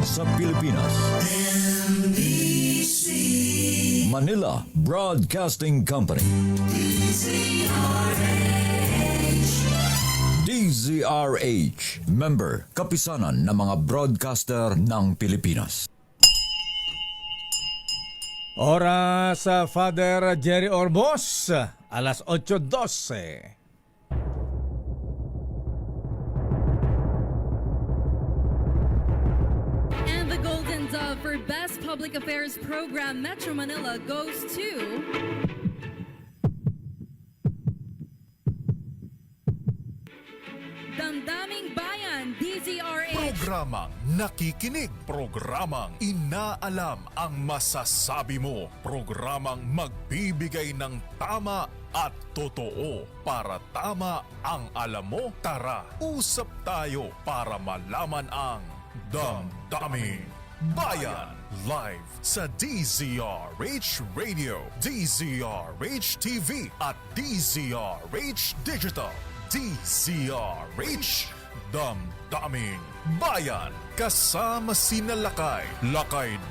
sa Pilipinas. NBC Manila Broadcasting Company. DZRH, member, kapisanan ng mga broadcaster ng Pilipinas. Oras sa Father Jerry Orbos, alas 8:12. And the Golden Dove for Best Public Affairs Program Metro Manila goes to Damdaming Bayan, DZRH. Programang nakikinig, programang inaalam ang masasabi mo, programang magbibigay ng tama at totoo para tama ang alam mo. Tara, usap tayo para malaman ang Damdaming Bayan. Live sa DZRH Radio, DZRH TV at DZRH Digital. DZRH, Damdaming Bayan. Kasama sina Lakay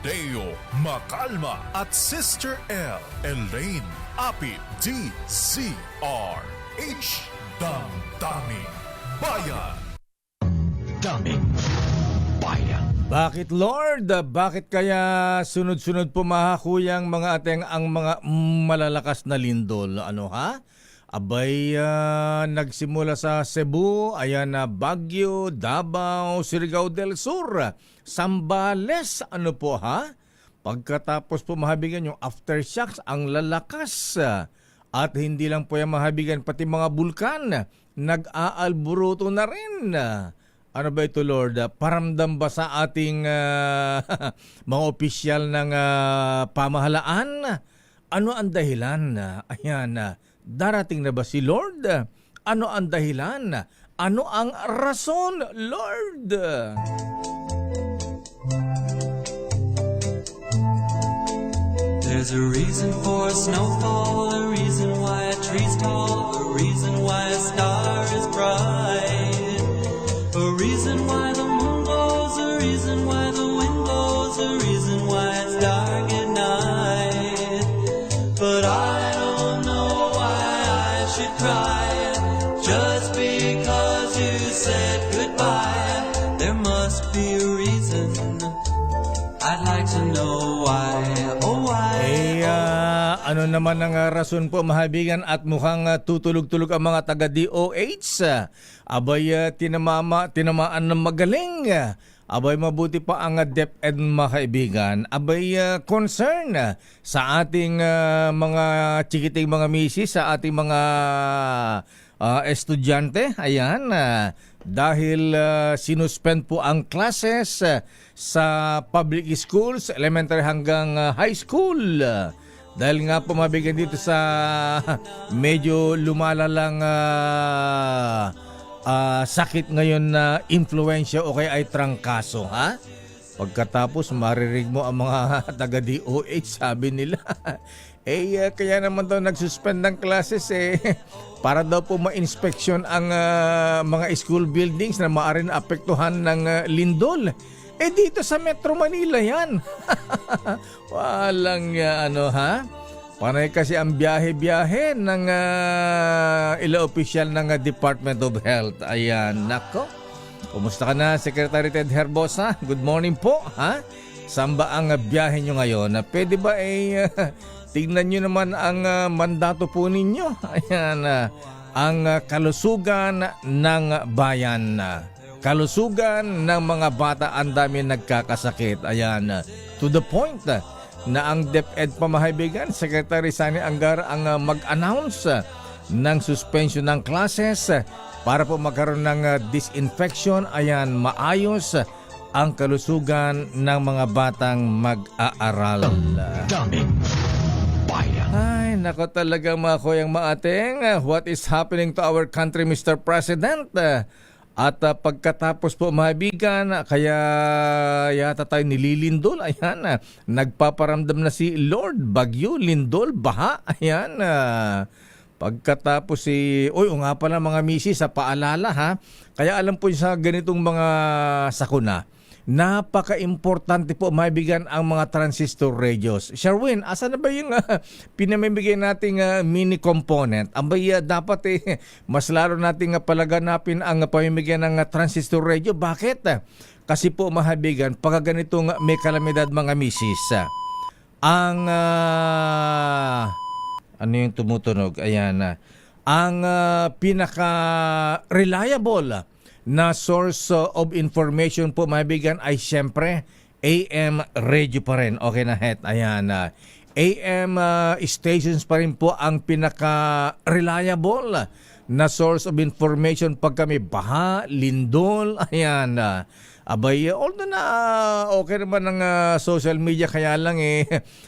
Deo Macalma at Sister L. Elaine Apit. DZRH, Damdaming Bayan. Daming Bayan. Bakit Lord? Bakit kaya sunod-sunod pumahakuyang mga ating ang mga malalakas na lindol? Ano ha? Abay, nagsimula sa Cebu, ayan na Baguio, Davao, Surigao del Sur, Zambales, ano po ha? Pagkatapos po mahabigan yung aftershocks, ang lalakas. At hindi lang po yung mahabigan, pati mga bulkan, nag-aalburuto na rin. Ano ba ito Lord? Paramdam ba sa ating mga opisyal ng pamahalaan? Ano ang dahilan? Ayan, darating na ba si Lord? Ano ang dahilan? Ano ang rason, Lord? There's a reason for a snowfall, a reason why a tree's tall, a reason why a star is bright, a reason why the moon glows, a reason why the wind blows, a reason why it's dark at night. But I don't know why I should cry just because you said goodbye. There must be a reason. I'd like to know why. Oh, why? Ano naman ang rason po mahabigan at mukhang tutulog-tulog ang mga taga-DOH? Abay, tinamaan ng magaling. Abay, mabuti pa ang DepEd mga kaibigan. Abay, concern sa ating mga chikiting mga misis, sa ating mga estudyante. Ayan, dahil sinuspend po ang classes sa public schools, elementary hanggang high school. Dahil nga po mabigan dito sa medyo lumalalang sakit ngayon na influensya o kaya ay trangkaso, ha? Pagkatapos marinig mo ang mga taga-DOH, sabi nila, kaya naman daw nagsuspend ng classes para daw po ma-inspeksyon ang mga school buildings na maaaring apektuhan ng lindol. Dito sa Metro Manila yan. Walang ano ha? Panay kasi ang biyahe-biyahe ng ila opisyal ng Department of Health. Ayan, nako. Kumusta ka na, Secretary Ted Herbosa? Good morning po, ha? Saan ba ang biyahe nyo ngayon? Pwede ba tignan nyo naman ang mandato po ninyo? Ayan, ang kalusugan ng bayan. Kalusugan ng mga bata, ang dami nagkakasakit. Ayan, to the point na ang DepEd pamahabigan, Secretary Sani Angara ang mag-announce ng suspension ng classes para po magkaroon ng disinfection. Ayan, maayos ang kalusugan ng mga batang mag-aaral. Daming Bayan. Ay, nako talaga mga koyang maating. What is happening to our country, Mr. President? At pagkatapos po mahabigan, kaya yata tayo nililindol. Ayan, nagpaparamdam na si Lord. Bagyo, lindol, baha. Ayan, pagkatapos o nga pala mga misis, sa paalala ha. Kaya alam po sa ganitong mga sakuna, napaka-importante po maibigan ang mga transistor radios. Sherwin, asa na ba yung pinamimigay nating mini component? Abay, dapat mas lalo nating palaganapin ang pamimigay ng transistor radio. Bakit? Kasi po mahabigan, pagka ganitong may kalamidad mga misis, ang ano yung tumutunog? Ayan. Ang pinaka-reliable na source of information po mabigan ay siyempre AM radio pa rin. Okay na, Het. Ayan. AM stations pa rin po ang pinaka-reliable na source of information pag kami baha, lindol. Ayan. Abay, although na okay naman ng social media, kaya lang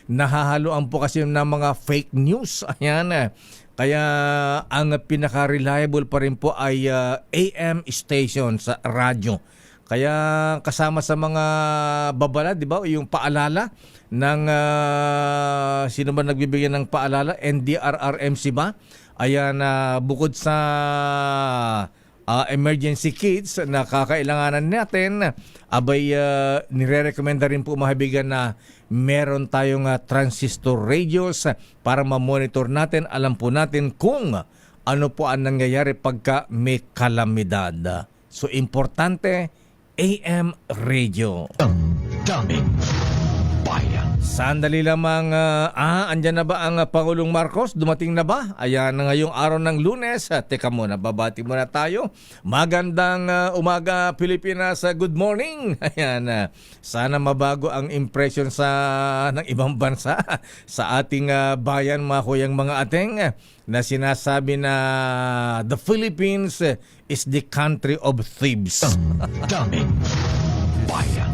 nahahaluan po kasi ng mga fake news. Ayan. Kaya ang pinaka-reliable pa rin po ay AM station sa radyo. Kaya kasama sa mga babala, di ba, yung paalala ng sino ba nagbibigay ng paalala? NDRRMC ba? Ayan, bukod sa emergency kits na kakailanganan natin, abay nire-recommenda rin po mahabigan na meron tayong transistor radios para ma-monitor natin, alam po natin kung ano po ang nangyayari pagka may kalamidad. So importante, AM radio. Damdamin Bayan. Sandali lamang, andyan na ba ang Pangulong Marcos? Dumating na ba? Ayan na ngayong araw ng Lunes. Teka muna, babati muna tayo. Magandang umaga Pilipinas, good morning. Ayan, sana mabago ang impression ng ibang bansa sa ating bayan, mga kuyang mga ateng, na sinasabi na the Philippines is the country of thieves. Damdamin Bayan.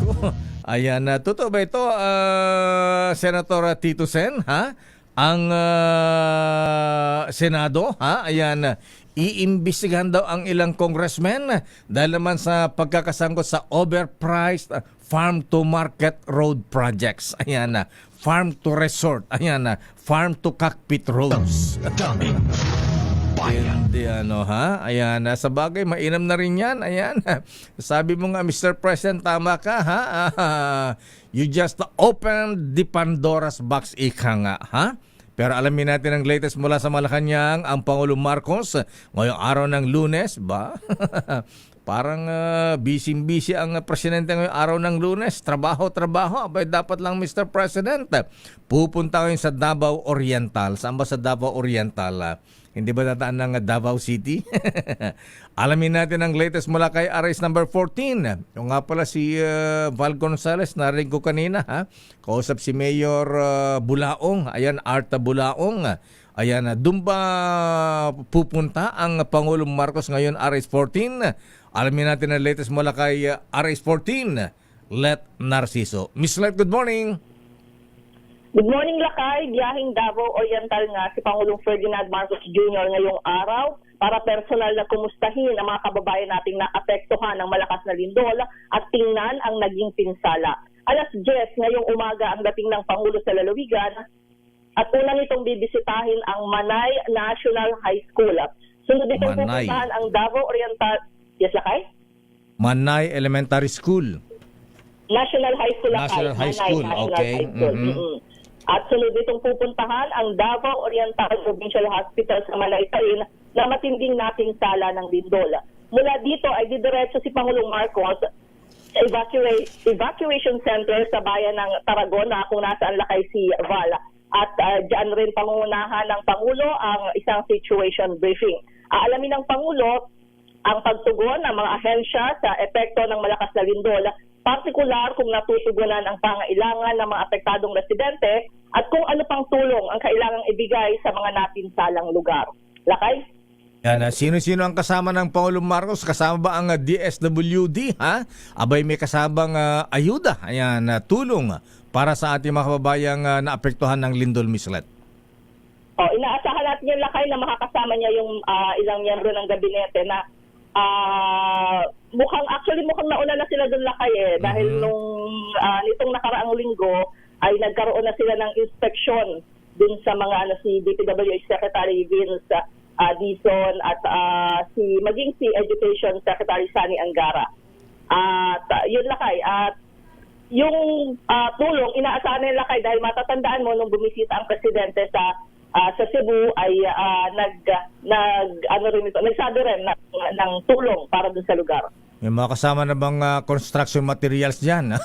Ayan, totoo ba ito, Senator Tito Sen, ha? Ang Senado, ha? Ayan, iimbestigahan daw ang ilang congressmen dahil naman sa pagkakasangkot sa overpriced farm-to-market road projects. Ayan, farm-to-resort. Ayan, farm-to-cockpit roads. Damdamin Bayan. Hindi ha? Ayan, sa bagay, mainam na rin yan. Ayan, sabi mo nga, Mr. President, tama ka, ha? You just opened the Pandora's box, ika nga, ha? Pero alamin natin ang latest mula sa Malacanang, ang Pangulong Marcos, ngayong araw ng Lunes, ba? Parang busy-busy ang presidente ngayong araw ng Lunes. Trabaho. Abay, dapat lang, Mr. President, pupunta kayo sa Davao Oriental. Saan ba sa Davao Oriental? Hindi ba tataan ng Davao City? Alamin natin ang latest mula kay Aris number 14. Yung nga pala si Val Gonzales, narinig ko kanina, ha? Kausap si Mayor Bulaong. Ayan, Arta Bulaong. Ayan, doon ba pupunta ang Pangulong Marcos ngayon, Aris 14? Alamin natin ang latest mula kay Aris 14. Let Narciso. Miss Let, good morning. Good morning, Lakay. Biyahing Davao Oriental nga si Pangulong Ferdinand Marcos Jr. ngayong araw para personal na kumustahin ang mga kababayan nating naapektuhan ng malakas na lindol at tingnan ang naging pinsala. Alas 10 ngayong umaga ang dating ng Pangulo sa lalawigan at una nitong bibisitahin ang Manay National High School. Sunod itong Manay. pupuntahan ang Davao Oriental. Yes, Lakay? Manay Elementary School. National High School, Lakay. National High Manay School, National okay. High School. Mhm. At sunod itong pupuntahan ang Davao Oriental Provincial Hospital sa Malaysain na matinding napinsala ng lindol. Mula dito ay didiretso si Pangulong Marcos sa evacuation center sa bayan ng Tarragona kung nasaan lakay si Val. At dyan rin pangungunahan ng Pangulo ang isang situation briefing. Aalamin ng Pangulo ang pagtugon ng mga ahensya sa epekto ng malakas na lindol, partikular kung natutugunan ang pangailangan ng mga apektadong residente at kung ano pang tulong ang kailangang ibigay sa mga napinsalang lugar. Lakay? Yan, sino-sino ang kasama ng Pangulong Marcos? Kasama ba ang DSWD, ha? Abay, may kasabang ayuda, ayan, tulong para sa ating mga kababayang naapektuhan ng lindol, Mislet. Inaasahan natin yung Lakay na makakasama niya yung ilang miyembro ng gabinete na mukhang nauna na sila doon, Lakay, dahil nitong nakaraang linggo ay nagkaroon na sila ng inspeksyon dun sa mga si DPWH Secretary Vince Dizon at si Education Secretary Sani Angara. At yun lakay, at yung tulong, inaasahan nila lakay dahil matatandaan mo nung bumisita ang presidente sa Cebu ay nagsabi rin ng tulong para dun sa lugar. May mga kasama na bang construction materials dyan?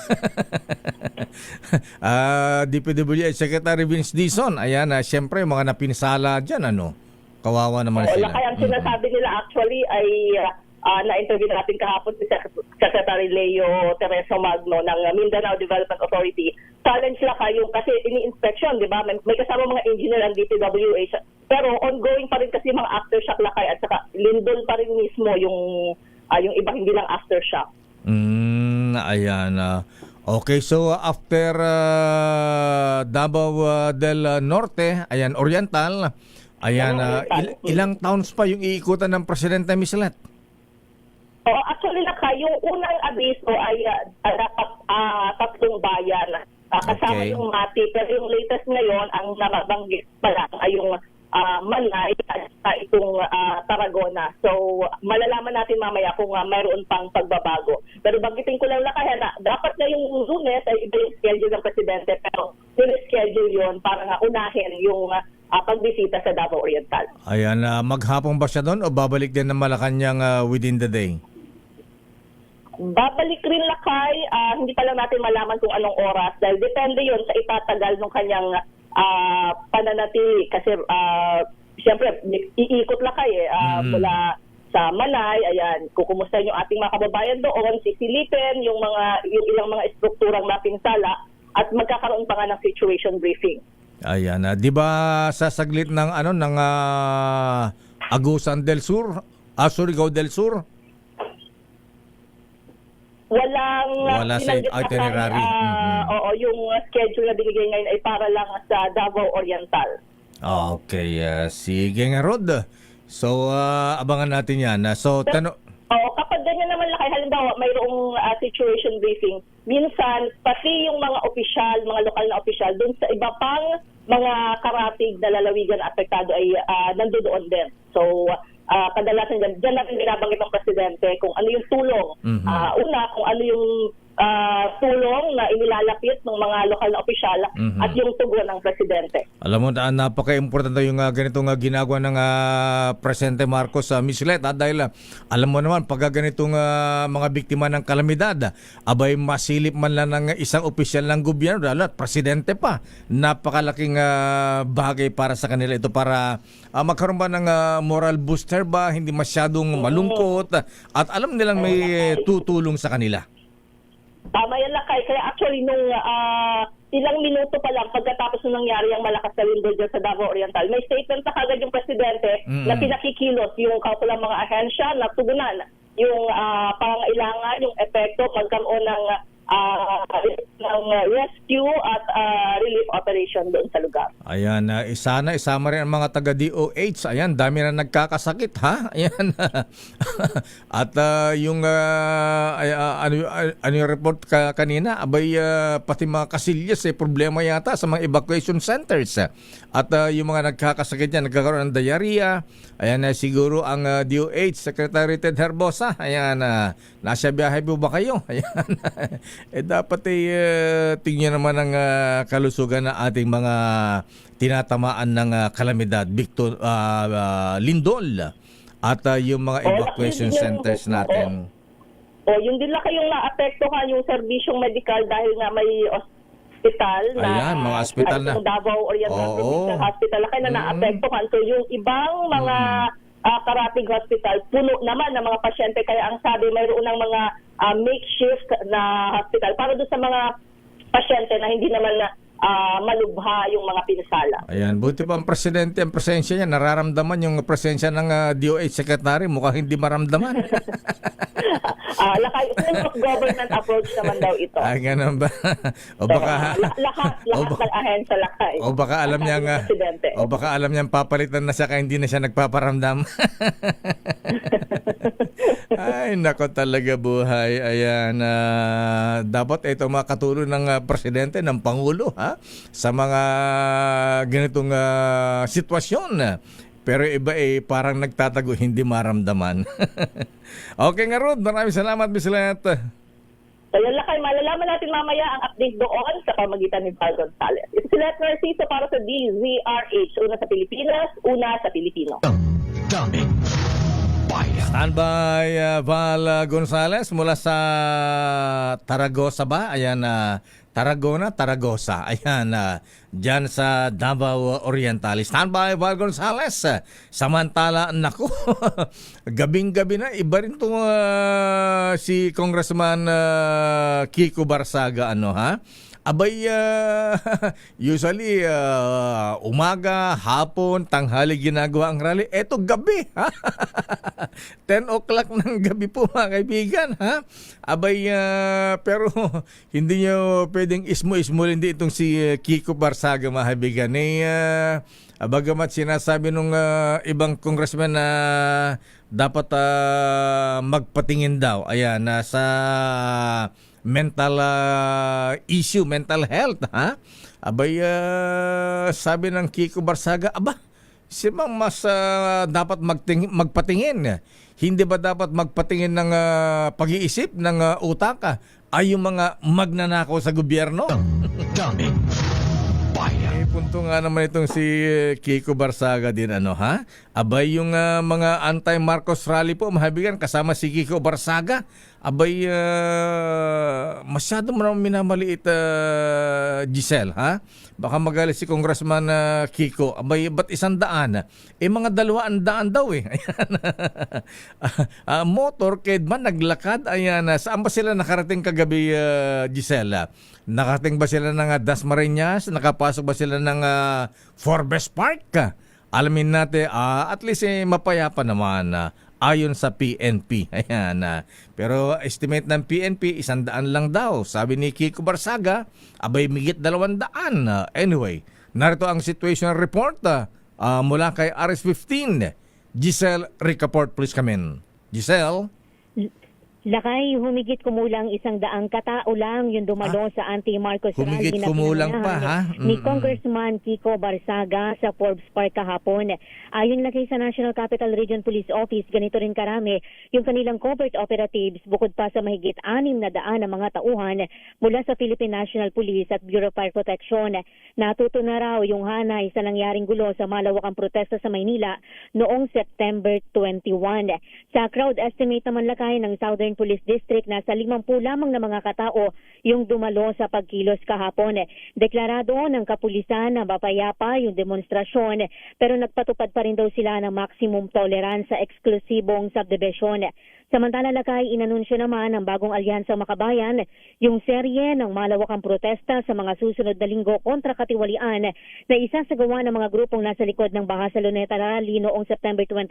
DPWH Secretary Vince Dizon, ayan, siyempre mga napinsala dyan, ano? Kawawa naman Oo, sila. kaya ang sinasabi nila actually ay na-interview natin kahapon si Secretary Leo Tereso Magno ng Mindanao Development Authority. Challenge lang kayo kasi ini-inspection, di ba? May kasama mga engineer ang DPWH. Pero ongoing pa rin kasi mga aftershock lakay at saka lindol pa rin mismo yung iba hindi lang aftershock. Ayan. Okay, so after Davao del Norte, ayan, Oriental, ayan, ilang towns pa yung iikutan ng Presidente Mislet? Oh, actually lakay, yung unang abiso ay dapat 3 bayan. Kasama Okay. yung Mati, pero yung latest ngayon, ang nababanggit pa lang ay yung Manay at itong Tarragona. So, malalaman natin mamaya kung mayroon pang pagbabago. Pero banggitin ko lang lakay na dapat na yung Lunes ay iba yung schedule ng Presidente, pero schedule yon para nga unahin yung pagbisita sa Davao Oriental. Ayan, maghapon ba siya doon o babalik din ng Malacanang within the day? Babalik rin lakay, hindi pa lang natin malaman kung anong oras dahil depende yon sa itatagal ng kanyang pananatili kasi siyempre iikot lakay mula sa Manay, ayan, kukumustahin yung ating mga kababayan doon, sisilipin yung ilang mga estrukturang napinsala at magkakaroon pa nga ng situation briefing. Ayan, 'di ba sasaglit ng Agusan del Sur, Surigao del Sur? Wala sa binanggit na itinerary. Oo, yung schedule na binigay ngayon ay para lang sa Davao Oriental. Okay, sige nga Rod. So, abangan natin yan. Oo, kapag ganyan naman lakay, halimbawa mayroong situation briefing, minsan pati yung mga opisyal, mga lokal na opisyal, dun sa iba pang mga karatig na lalawigan na apektado ay nandoon din. So, kadalasan dyan natin binabanggit ng Presidente kung ano yung tulong. Una, kung ano yung tulong na inilalapit ng mga lokal na opisyal at yung tugon ng Presidente. Alam mo, napaka-importante yung ganitong ginagawa ng Presidente Marcos sa Mislet. Dahil alam mo naman, pag ganitong mga biktima ng kalamidad, abay masilip man lang ng isang opisyal ng gobyerno, lalo at Presidente pa. Napakalaking bagay para sa kanila ito para magkaroon ba ng moral booster ba, hindi masyadong malungkot at alam nilang may tutulong sa kanila. Tama yan lakay. Kaya actually nung ilang minuto pa lang pagkatapos nung nangyari ang malakas na lindol dyan sa Davao Oriental, may statement na kagad yung Presidente na pinakikilos yung kaukulang mga ahensya na tugunan yung pangangailangan, yung epekto, magkaroon ng rescue at relief operation doon sa lugar. Ayan, sana isama rin ang mga taga DOH. Ayan, dami na nagkakasakit, ha? Ayan. At yung ano yung report kanina, abay pati mga kasilyas problema yata sa mga evacuation centers. At yung mga nagkakasakit niya, nagkakaroon ng diarrhea. Ayan, siguro ang DOH Secretary Ted Herbosa. Ayan, nasa biyahe po ba kayo? Ayan. Dapat tingnan naman ang kalusugan ng ating mga tinatamaan ng kalamidad, lindol at yung mga evacuation centers natin. Yung din lang kayong naapektuhan yung serbisyong medikal dahil nga may hospital na ayan, mga hospital na Davao Oriental Provincial Hospital na kaya naapektuhan. So yung ibang mga karatig hospital, puno naman ng mga pasyente. Kaya ang sabi, mayroon ng mga makeshift na hospital para doon sa mga pasyente na hindi naman malubha yung mga pinsala. Ayan, buti pa ang Presidente, ang presensya niya, nararamdaman yung presensya ng DOH Secretary, mukhang hindi maramdaman. Lakay, of government approach naman daw ito. Ganun ba? O baka lahat ng ahensya lakay. O baka alam niyang papalitan na siya kaya hindi na siya nagpaparamdam. Ay, nako talaga buhay. Ayan, dapat ito makatulong ng Presidente, ng Pangulo, ha? Sa mga ganitong sitwasyon. pero iba parang nagtatago, hindi maramdaman. Okay nga Rod, maraming salamat Miss Let. So yun lakay, malalaman natin mamaya ang update doon sa pamagitan ni Val Gonzales. Ito si Let Narciso para sa DZRH, una sa Pilipinas, una sa Pilipino. Damdamin Bayan. Standby Val Gonzales mula sa Taragosa ba? Ayan, Taragosa. Ayan, dyan sa Davao Oriental. Standby Val Gonzales. Samantala, naku, gabing-gabi na. Iba rin itong si Congressman Kiko Barsaga, Abay, usually, umaga, hapon, tanghali ginagawa ang rally. Eto, gabi, 10 o'clock ng gabi po, mga kaibigan, Abay, pero hindi nyo pwedeng ismo-ismo hindi itong si Kiko Barsaga, mga kaibigan. Bagamat sinasabi nung ibang congressman na dapat magpatingin daw. Ayan, sa mental issue, mental health, Abay, sabi ng Kiko Barsaga, sino mas dapat magpatingin? Hindi ba dapat magpatingin ng pag-iisip, ng utak? Ay yung mga magnanakaw sa gobyerno? Damdamin Bayan. Punto nga naman itong si Kiko Barsaga din, Abay, yung mga anti-Marcos rally po, mahabigan, kasama si Kiko Barsaga. Abay, masyado mo naman minamaliit, Giselle, Baka magalit si Congressman Kiko. Abay, ba't 100? Mga 200 daw, Ayan. Motor, man naglakad. Ayan, saan ba sila nakarating kagabi, Giselle? Nakarating ba sila ng Dasmariñas? Nakapasok ba sila ng Forbes Park? Alamin natin, at least mapayapa naman, ayon sa PNP. Ayan. Pero estimate ng PNP, 100 lang daw. Sabi ni Kiko Barsaga, abay migit 200. Anyway, narito ang situation report mula kay RS15. Giselle Ricaport, please come in. Giselle? Lakay, humigit kumulang 100 katao lang yung dumalo sa anti-Marcos rally Humigit na kumulang pa, ni Congressman Kiko Barsaga sa Forbes Park kahapon. Ayon lagay sa National Capital Region Police Office, ganito rin karami yung kanilang covert operatives bukod pa sa mahigit 600 na mga tauhan mula sa Philippine National Police at Bureau of Fire Protection. Natuto na raw yung hanay sa nangyaring gulo sa malawakang protesta sa Maynila noong September 21. Sa crowd estimate naman lakay ng Southern Police District, nasa 50 lamang na mga katao yung dumalo sa pagkilos kahapon. Deklarado ng kapulisan na mapayapa yung demonstrasyon, pero nagpatupad pa rin daw sila ng maximum tolerance sa eksklusibong subdivision. Samantala lakay, inanunsyo naman ng bagong alyansang makabayan yung serye ng malawakang protesta sa mga susunod na linggo kontra katiwalian na isasagawa ng mga grupong nasa likod ng Baha sa Luneta Rally noong September 21.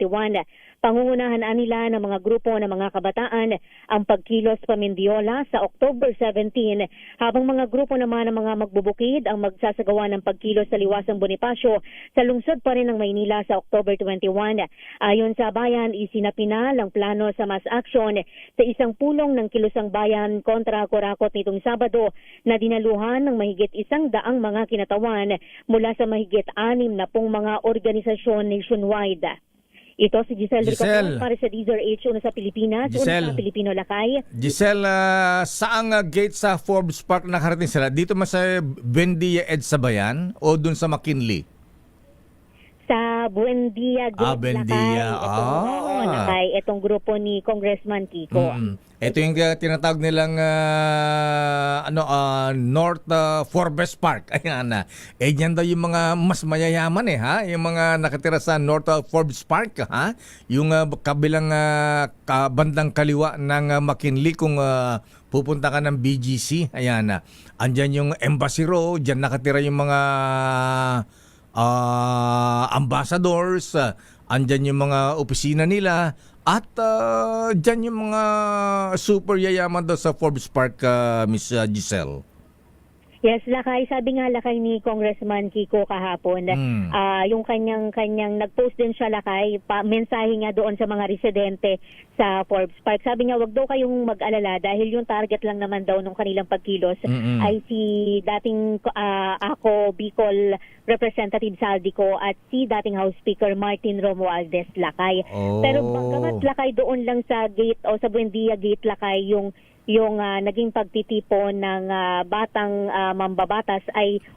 Pangungunahan nila ng mga grupo ng mga kabataan ang pagkilos pa Mendiola sa October 17, habang mga grupo naman ng mga magbubukid ang magsasagawa ng pagkilos sa Liwasang Bonifacio sa lungsod pa rin ng Maynila sa October 21. Ayon sa bayan, isinapinal ang plano sa mass action sa isang pulong ng Kilusang Bayan kontra Corakot nitong Sabado na dinaluhan ng mahigit 100 mga kinatawan mula sa mahigit 60 mga organisasyon nationwide. Ito si Giselle Ricaport para sa DZRH, una sa Pilipinas, una sa Pilipino Lakay. Giselle, saang gate sa Forbes Park nakarating sila? Dito mas sa Buendia EDSA ba yan? O dun sa McKinley? Sa Buendia Gate Buendia. Lakay. Itong grupo ni Congressman Kiko. Ito yung tinatawag nilang North Forbes Park. Ayan. Diyan daw yung mga mas mayayaman yung mga nakatira sa North Forbes Park, yung kabilang bandang kaliwa ng McKinley kung pupunta ka ng BGC. Ayan. Andyan yung Embassy Row, diyan nakatira yung mga ambassadors, andyan yung mga opisina nila, at dyan yung mga super yayaman daw sa Forbes Park, Miss Giselle. Yes, Lakay. Sabi nga Lakay ni Congressman Kiko kahapon, yung kanyang nag-post din siya Lakay, mensahe nga doon sa mga residente sa Forbes Park. Sabi niya, wag daw kayong mag-alala dahil yung target lang naman daw nung kanilang pagkilos ay si dating ako Bicol Representative Saldico at si dating House Speaker Martin Romualdez Lakay. Oh. Pero bagamat Lakay doon lang sa gate o sa Buendia Gate Lakay yung naging pagtitipon ng batang mambabatas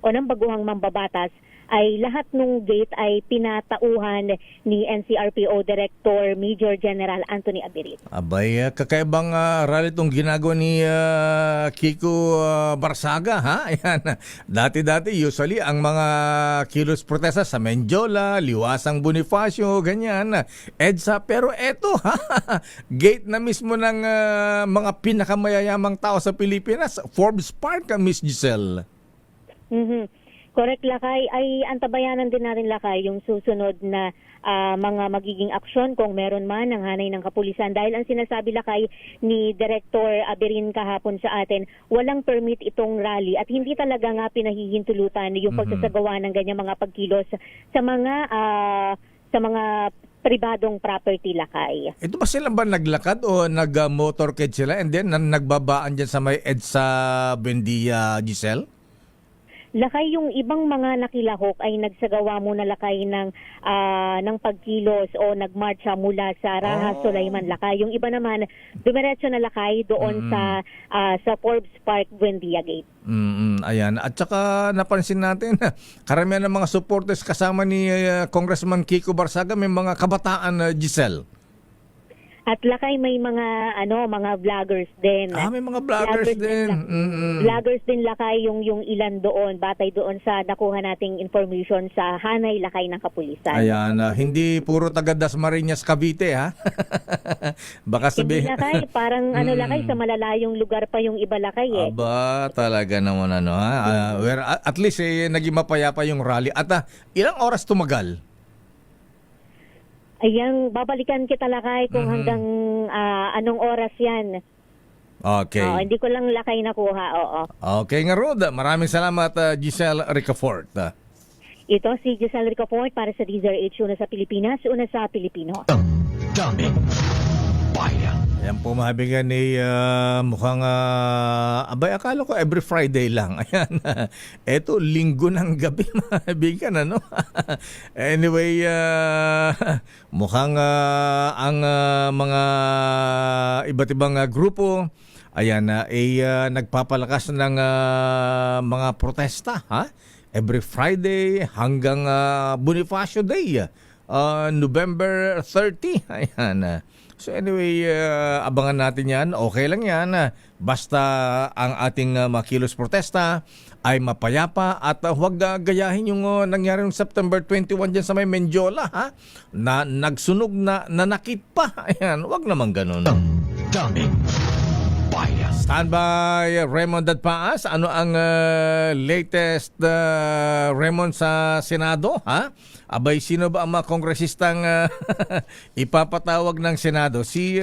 o ng baguhang mambabatas ay lahat ng gate ay pinatauhan ni NCRPO Director Major General Anthony Abirit. Abay, kakaibang rally itong ginagawa ni Kiko Barsaga, ha? Ayan. Dati-dati, usually, ang mga kilos protesta sa Menjola, Liwasang Bonifacio, ganyan, EDSA. Pero eto, ha? Gate na mismo ng mga pinakamayayamang tao sa Pilipinas, Forbes Park, Miss Giselle. Correct, Lakay. Ay antabayanan din natin, Lakay, yung susunod na mga magiging aksyon kung meron man ng hanay ng kapulisan. Dahil ang sinasabi, Lakay, ni Director Abirin kahapon sa atin, walang permit itong rally at hindi talaga nga pinahihintulutan yung pagsasagawa ng ganyang mga pagkilos sa mga pribadong property, Lakay. Ito ba sila ba naglakad o nag-motorcade sila and then nagbabaan dyan sa may EDSA Buendia, Giselle? Lakay, yung ibang mga nakilahok ay nagsagawa muna, Lakay, ng pagkilos o nagmarcha mula sa Raha Sulaiman, Lakay. Yung iba naman dumiretso na, Lakay, doon sa Forbes Park Buendia Gate. Ayan. At saka napansin natin, karamihan ng mga supporters kasama ni Congressman Kiko Barsaga may mga kabataan, Giselle. At Lakay, may mga vloggers din. May mga vloggers din. Vloggers din, Lakay, yung ilan doon, batay doon sa nakuha nating information sa hanay, Lakay, ng kapulisan. Ayan, hindi puro taga Dasmariñas, Cavite, ha? Baka sabihin. Hindi, Lakay, parang Lakay, sa malalayong lugar pa yung iba, Lakay, eh. Aba, talaga naman ha? Where, at least naging mapayapa yung rally. At ilang oras tumagal? Ayan, babalikan kita, Lakay, kung hanggang anong oras yan. Okay. Hindi ko lang, Lakay, nakuha, oo. Okay nga, Rod. Maraming salamat, Giselle Ricafort. Ito si Giselle Ricafort para sa DZRH, una sa Pilipinas, una sa Pilipino. Damdamin Bayan. Ayan po, mahabigan ni mukhang, abay, akala ko every Friday lang. Ayan, eto, linggo ng gabi, mahabigan, ano? Anyway, mukhang ang mga iba't ibang grupo, ayan, nagpapalakas ng mga protesta, ha? Every Friday hanggang Bonifacio Day, November 30, ayan. So anyway, abangan natin yan. Okay lang yan. Basta ang ating makilos protesta ay mapayapa at huwag gayahin yung nangyari noong September 21 dyan sa may Menjola, ha? Na nagsunog na nanakit pa. Ayan, huwag naman ganun. Damdamin Bayan. Standby, Raymond Dadpaas. Ano ang latest, Raymond, sa Senado, ha? Abay, sino ba ang mga kongresistang ipapatawag ng Senado? Si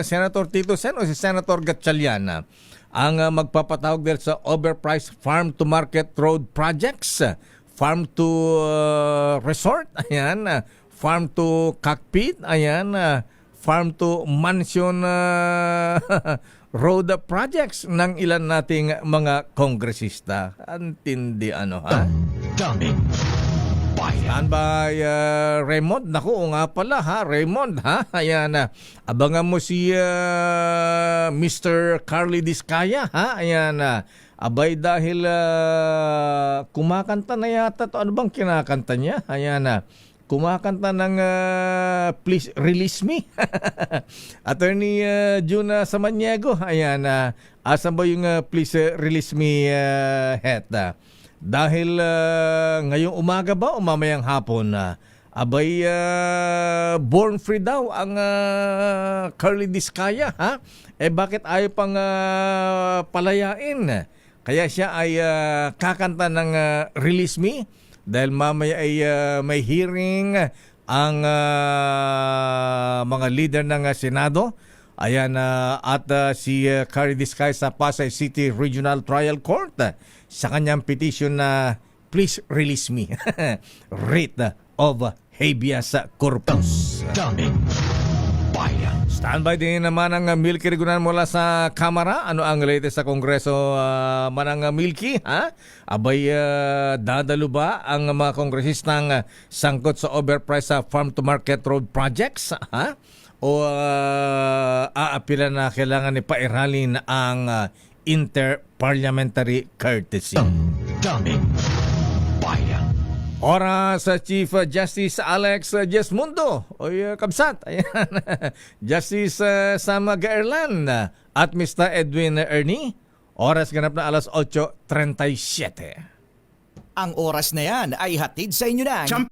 Senator Tito Sen o si Senator Gatchalian ang magpapatawag dahil sa overpriced farm-to-market road projects, farm-to-resort, ayan, farm-to-cockpit, ayan, farm-to-mansion road projects ng ilan nating mga kongresista. Antindi, ano, ha? Damdamin Bayan. Standby, Raymond. Naku, nga pala, ha, Raymond, ha? Ayan, abangan mo si Mr. Carly Diskaya, ha? Ayan, abay, dahil kumakanta na yata to. Ano bang kinakanta niya? Ayan, kumakanta ng Please Release Me. Attorney Juna Samaniego, ayan, asan ba yung Please Release Me, het? Dahil ngayong umaga ba o mamayang hapon, abay, born free daw ang Carly Diskaya, ha? Bakit ayaw pang palayain? Kaya siya ay kakanta ng Release Me dahil mamaya ay may hearing ang mga leader ng Senado Ayan, si Carrie Discay sa Pasay City Regional Trial Court sa kanyang petition na please release me. Writ of habeas corpus. Daming bayan. Standby din naman ang Milky Rigunan mula sa Kamara. Ano ang latest sa Kongreso manang Milky? Ha? Abay, dadalo ba ang mga kongresistang sangkot sa overpriced sa farm-to-market road projects? Ha? O aapila na kailangan ni pairalin ang inter-parliamentary courtesy? Daming bayan. Oras sa Chief Justice Alex Jesmundo. Oy, kabsat. Ayan. Justice Sam Gaerlan at Mr. Edwin Ernie. Oras ganap na alas 8:37. Ang oras na yan ay hatid sa inyo ng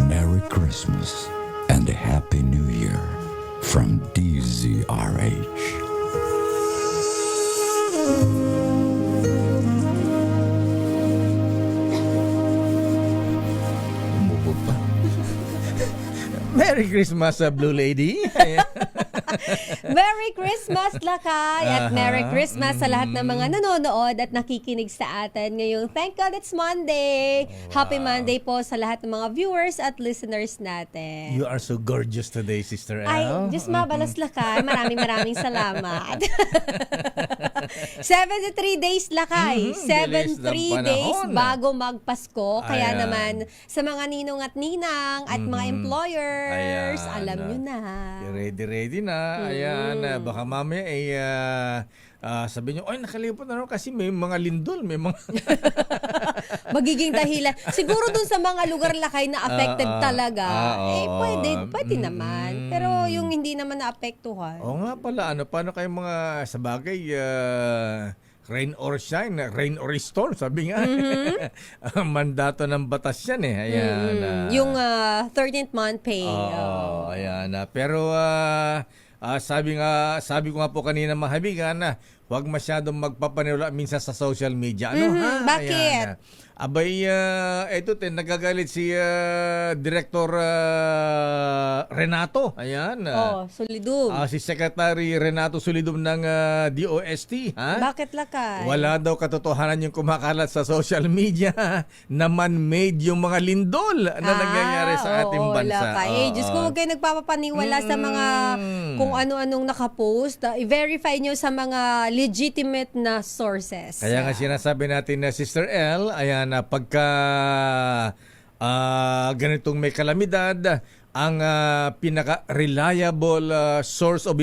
Merry Christmas and a Happy New Year from DZRH. Umubo pa. Merry Christmas, Blue Lady. Ayan. Merry Christmas, Lakay! At Merry Christmas sa lahat ng mga nanonood at nakikinig sa atin ngayong Thank God It's Monday! Happy Monday po sa lahat ng mga viewers at listeners natin. You are so gorgeous today, Sister Elle. Ay, Diyos mabalas, Lakay. Maraming salamat. 73 days, Lakay. Bilis ng 73 days panahon. bago magpasko. Kaya Ayan. naman, sa mga ninong at ninang at mga employers, Ayan. alam nyo na. Ready na. Ayan, baka mamaya ay sabi nyo, ay nakalipot na naman kasi may mga lindol, may mga... Magiging dahilan. Siguro dun sa mga lugar, Lakay, na affected talaga. Pwede naman. Pero yung hindi naman naapektuhan. Oo nga pala, paano kayo mga sa bagay, rain or shine, rain or storm, sabi nga. Ang mandato ng batas yan eh. Ayan. Yung 13th month pay. Ayan. Pero sabi ko nga po kanina mga kaibigan, huwag masyadong magpapaniwala minsan sa social media. Bakit? Ayan. Abay, eto nagagalit si Director Renato. Ayan. Solidum. Si Secretary Renato Solidum ng DOST. Ha? Bakit, Lakay? Wala daw katotohanan yung kumakalat sa social media na man-made yung mga lindol na nangyayari sa ating bansa. Lakay. Diyos ko, huwag kayo nagpapapaniwala sa mga kung ano-anong nakapost. I-verify nyo sa mga legitimate na sources. Kaya nga sinasabi natin na Sister Elle, ayan, pagka ganitong may kalamidad, ang pinaka-reliable source of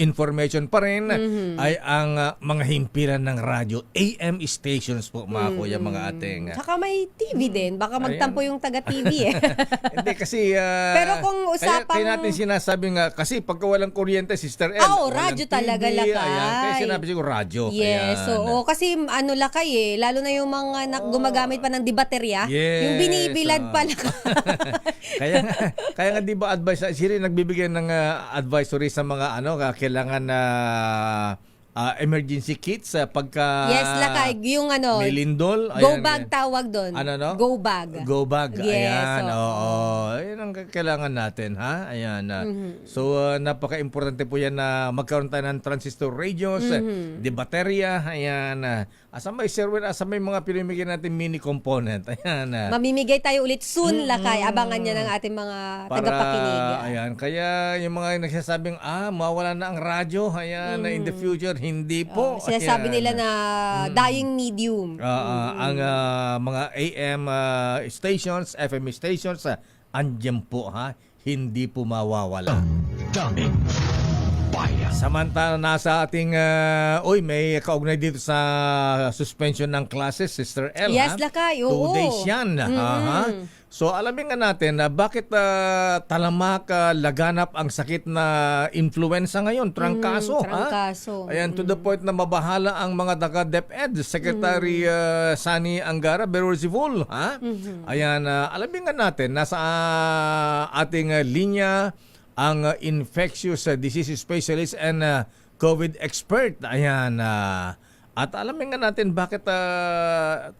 information pa rin ay ang mga himpilan ng radyo, AM stations po mga kuya, mga ating. Saka may TV din. Baka magtampo yung taga-TV eh. Hindi kasi... Pero kung usapang... Kaya natin sinasabi nga, kasi pagka walang kuryente, Sister Elle, radyo talaga, Lakay. Ayan, kaya sinabi siguro radyo. Yes, ayan. kasi Lakay lalo na yung mga gumagamit pa ng dibaterya, Yes, yung binibilad pa lang. kaya nga di ba advice, sila nagbibigay ng advisory sa mga kailangan na emergency kits pagka Yes, Lakay, yung may lindol. Go Ayan, bag tawag doon. Go bag. Go bag. Yes, Ayan, oo. Ayan ang kailangan natin, ha? Ayan. So, napaka-importante po yan na magkaroon tayo ng transistor radios, de baterya, ayan. Asa may server, asa may mga pinimigay natin mini component. Ayan. Mamimigay tayo ulit soon, Lakay. Abangan niya ng ating mga tagapakinig. Ayan, kaya yung mga nagsasabing, mawala na ang radyo, ayan, in the future, hindi po. Sinasabi nila na dying medium. Ang mga AM stations, FM stations, andyan po, ha? Hindi po mawawala. Daming bayan. Samantala nasa ating may kaugnay dito sa suspension ng classes, Sister Elle. Yes, Lakay. 2 days yan. So alamin nga natin na bakit talamak laganap ang sakit na influenza ngayon, trangkaso. Trangkaso. Ayan, to the point na mabahala ang mga taga-DepEd, Secretary Sani Angara Beruzivul. Ayan, alamin nga natin, nasa ating linya ang infectious disease specialist and COVID expert. Ayan, at alamin nga natin bakit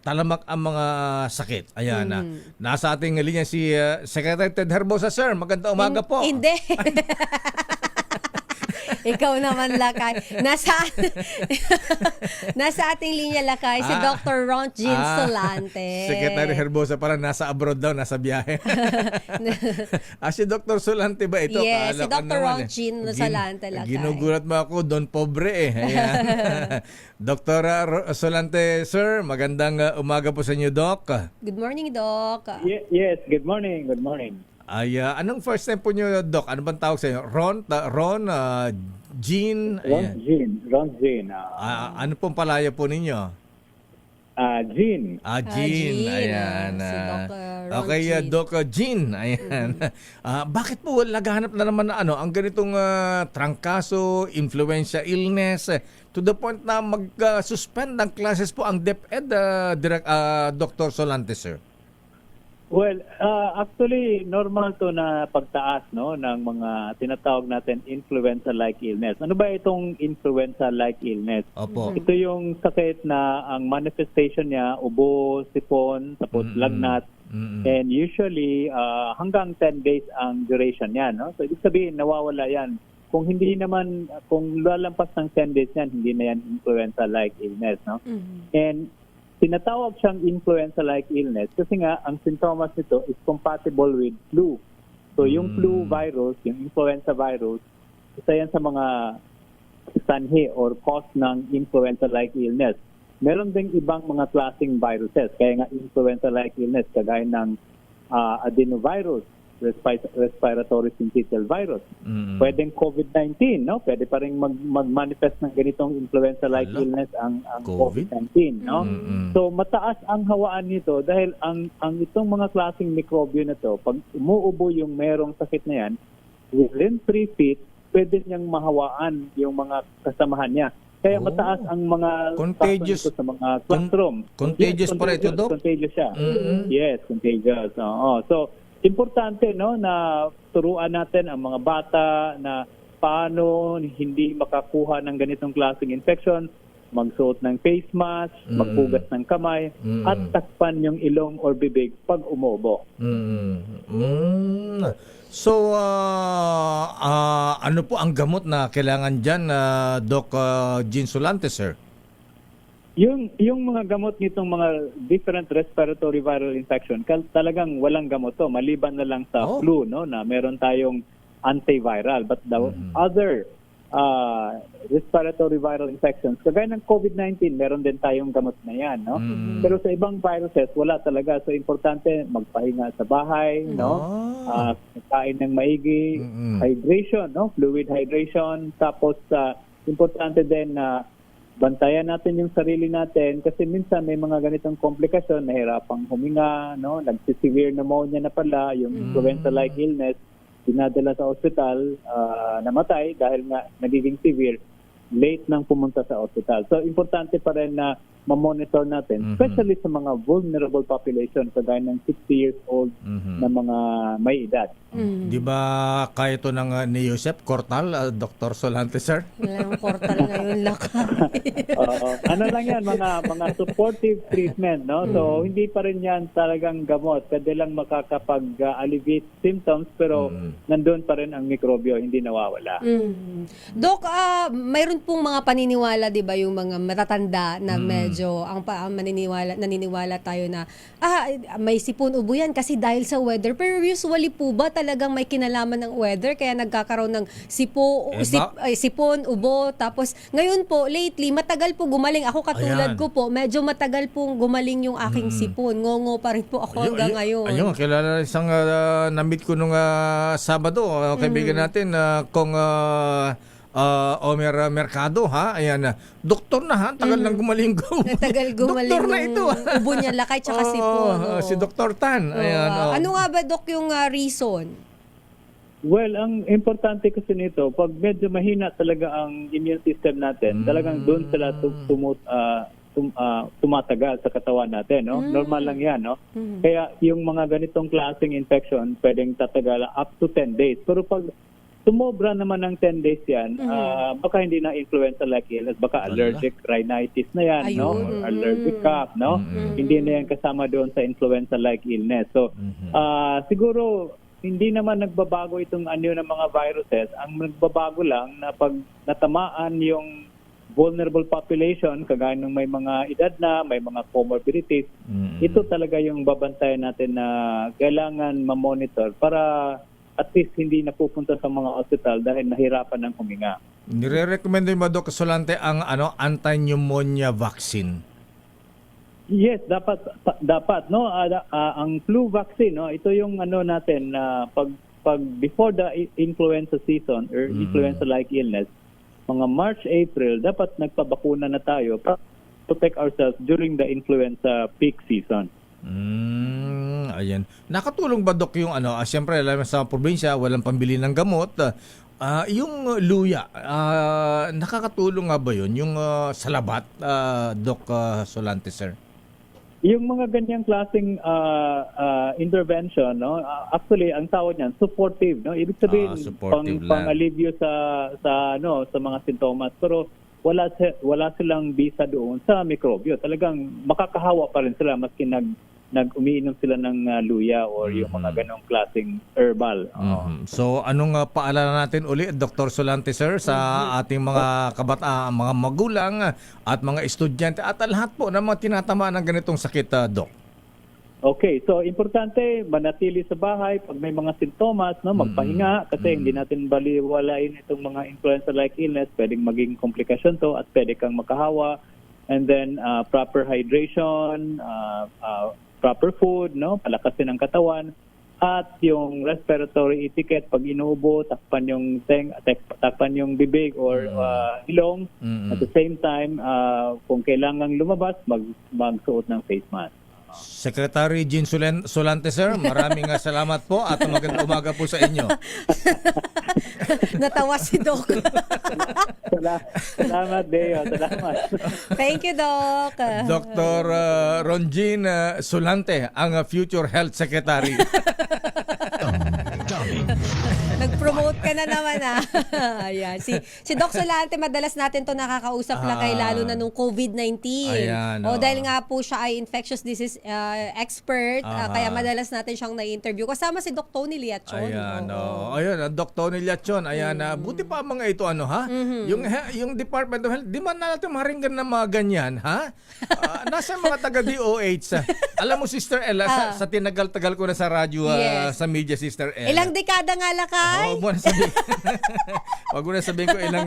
talamak ang mga sakit. Ayan, nasa ating linya si Secretary Ted Herbosa. Sir, magandang umaga po. Hindi. Ikaw naman, Lakay. Nasa ating linya, Lakay, si Dr. Ron Jean Solante. Secretary Herbosa parang nasa abroad daw, nasa biyahe. Si Dr. Solante ba ito? Yes, si Kala ko Dr. naman, Ron Jean Solante, Lakay. Ginugulat mo ako, Don Pobre eh. Ayan. Dr. Solante, sir, magandang umaga po sa inyo, Doc. Good morning, Doc. Yes, good morning. Good morning. Ay, anong first name po nyo, Doc? Ano bang tawag sa inyo? Ron, Jean? Ron Jean. Ano pong palaya po ninyo? Jean. Jean. Ayan. Si Doc Ron Okay, Jean. Doc Jean. Ayan. Bakit po laganap na naman na ang ganitong trangkaso, influenza illness, to the point na mag-suspend ng classes po ang DepEd, Dr. Solante, sir? Well, actually, normal to na pagtaas ng mga tinatawag natin influenza-like illness. Ano ba itong influenza-like illness? Opo. Ito yung sakit na ang manifestation niya, ubo, sipon, tapos lagnat. And usually, hanggang 10 days ang duration yan. No? So, ibig sabihin, nawawala yan. Kung lalampas ng 10 days yan, hindi na yan influenza-like illness. No? And tinatawag siyang influenza-like illness kasi nga ang sintomas nito is compatible with flu. So yung flu virus, yung influenza virus, isa yan sa mga sanhi or cause ng influenza-like illness. Meron ding ibang mga klaseng viruses, kaya nga influenza-like illness, kagaya ng adenovirus, respiratory syncytial virus. Pwedeng COVID-19, no? Pwede pa rin mag-manifest ng ganitong influenza-like illness ang COVID-19, no? So mataas ang hawaan nito dahil ang itong mga klaseng mikrobyo na to, pag umuubo yung merong sakit na yan, within 3 feet, pwede niyang mahawaan yung mga kasamahan niya. Kaya mataas ang mga contagious sa mga classroom. Contagious pa ito, Doc? Contagious siya. Yes, contagious. So importante na turuan natin ang mga bata na paano hindi makakuha ng ganitong klaseng infection, magsuot ng face mask, maghugas ng kamay, at takpan yung ilong or bibig pag umubo. So, ano po ang gamot na kailangan dyan, Doc Jean Solante, sir? Yung mga gamot nitong mga different respiratory viral infection, talagang walang gamot to, maliban na lang sa flu, no, na meron tayong antiviral. But the other respiratory viral infections, kagaya ng COVID-19, meron din tayong gamot na yan, no? Pero sa ibang viruses, wala talaga. So importante magpahinga sa bahay, no? Kain ng maigi, hydration, no? Fluid hydration. Tapos importante din na bantayan natin yung sarili natin kasi minsan may mga ganitong komplikasyon, nahirapang huminga, no? Nagsisevere pneumonia na pala, yung influenza-like illness, dinadala sa ospital, namatay dahil nga nagiging severe, late nang pumunta sa ospital. So, importante pa rin na ma-monitor natin, especially sa mga vulnerable population, kagaya ng 60 years old na mga may edad. Di ba kaya ito ng ni Joseph Cortal, Dr. Solante, sir? Walang portal ngayon, Lakay. Ano lang yan, mga supportive treatment, no? So, hindi pa rin yan talagang gamot. Pwede lang makakapag-alleviate symptoms, pero nandun pa rin ang mikrobyo, hindi nawawala. Doc, mayroon pong mga paniniwala, di ba, yung mga matatanda na medyo ang naniniwala tayo na may sipon ubo yan kasi dahil sa weather. Pero usually po ba talagang may kinalaman ng weather kaya nagkakaroon ng sipon, ubo, tapos ngayon po lately matagal po gumaling ako katulad ko po, medyo matagal pong gumaling yung aking sipon. Ngongo pa rin po ako hanggang ngayon. Ayun, kilala isang na-meet ko nung Sabado, kaibigan natin kung Omer Mercado, ha? Ayan, doktor na, ha? Tagal nang gumaling ko. Tagal gumaling Doktor na ito. ubo niya, lakay, tsaka sipon. Si Dr. Tan. Ayan, Ano nga ba, Dok, yung reason? Well, ang importante kasi nito, pag medyo mahina talaga ang immune system natin, talagang doon sila tumatagal sa katawan natin, no? Normal lang 'yan, no? Kaya yung mga ganitong klaseng infection, pwedeng tatagal up to 10 days. Pero pag sumobra naman ng 10 days 'yan, baka hindi na influenza-like illness, baka allergic rhinitis na 'yan, no? Or allergic cough, no? Hindi na 'yan kasama doon sa influenza-like illness. So, siguro hindi naman nagbabago itong anyo ng mga viruses. Ang nagbabago lang na pag natamaan yung vulnerable population, kagaya ng may mga edad na, may mga comorbidities, ito talaga yung babantayan natin na kailangan ma-monitor para at least hindi napupunta sa mga hospital dahil nahirapan ng huminga. Nire-recommend din ba, Dok Solante, ang anti-pneumonia vaccine? Yes, dapat no. Ang flu vaccine, no, ito yung natin na pag before the influenza season or influenza-like illness, mga March, April, dapat nagpabakuna na tayo para protect ourselves during the influenza peak season. Ayan. Nakatulong ba, Dok, yung siyempre, alam sa probinsya, walang pambili ng gamot. Yung luya, nakakatulong nga ba yun? Yung salabat, Doc Solante, sir? Yung mga ganyang klaseng intervention, no, actually ang tawag niyan supportive, no, ibig sabihin pang-alivio sa mga sintomas, pero wala silang bisa doon sa mikrobyo. Talagang makakahawa pa rin sila maski umiinom sila ng luya or yung mga ganong klaseng herbal. So anong paalala natin uli, Dr. Solante, sir, sa ating mga kabataan, mga magulang at mga estudyante at lahat po na mga tinatamaan ng ganitong sakit, Doc? Okay, so importante manatili sa bahay pag may mga sintomas, no, magpahinga kasi hindi natin baliwalain itong mga influenza-like illness, pwedeng maging komplikasyon to at pwede kang makahawa. And then proper hydration, proper food, no, palakasin ang katawan, at yung respiratory etiquette, pag inuubo, takpan yung bibig or ilong. At the same time, kung kailangang lumabas, magsuot ng face mask. Secretary Jean Solante, sir, maraming salamat po at magandang umaga po sa inyo. Natawa si Doc. Salamat, Deo. Salamat. Thank you, Doc. Dr. Ronjean Solante, ang future health secretary. Nag-promote ka na naman, Ayan. Si Doc Solante, madalas natin to nakakausap lang kay lalo na nung COVID-19. Ayan, dahil nga po siya ay infectious disease expert, kaya madalas natin siyang na-interview. Kasama si Doc Tony Liachon. Ayan, Doc Tony Liachon. Ayan, buti pa mga ito, yung Department of Health, di man natin maringgan na mga ganyan, ha? Nasa mga taga-DOH. Alam mo, Sister Ella, sa tinagal-tagal ko na sa radyo, sa media, Sister Ella. Ilang dekada nga lakay? Huwag mo na sabihin ko ilang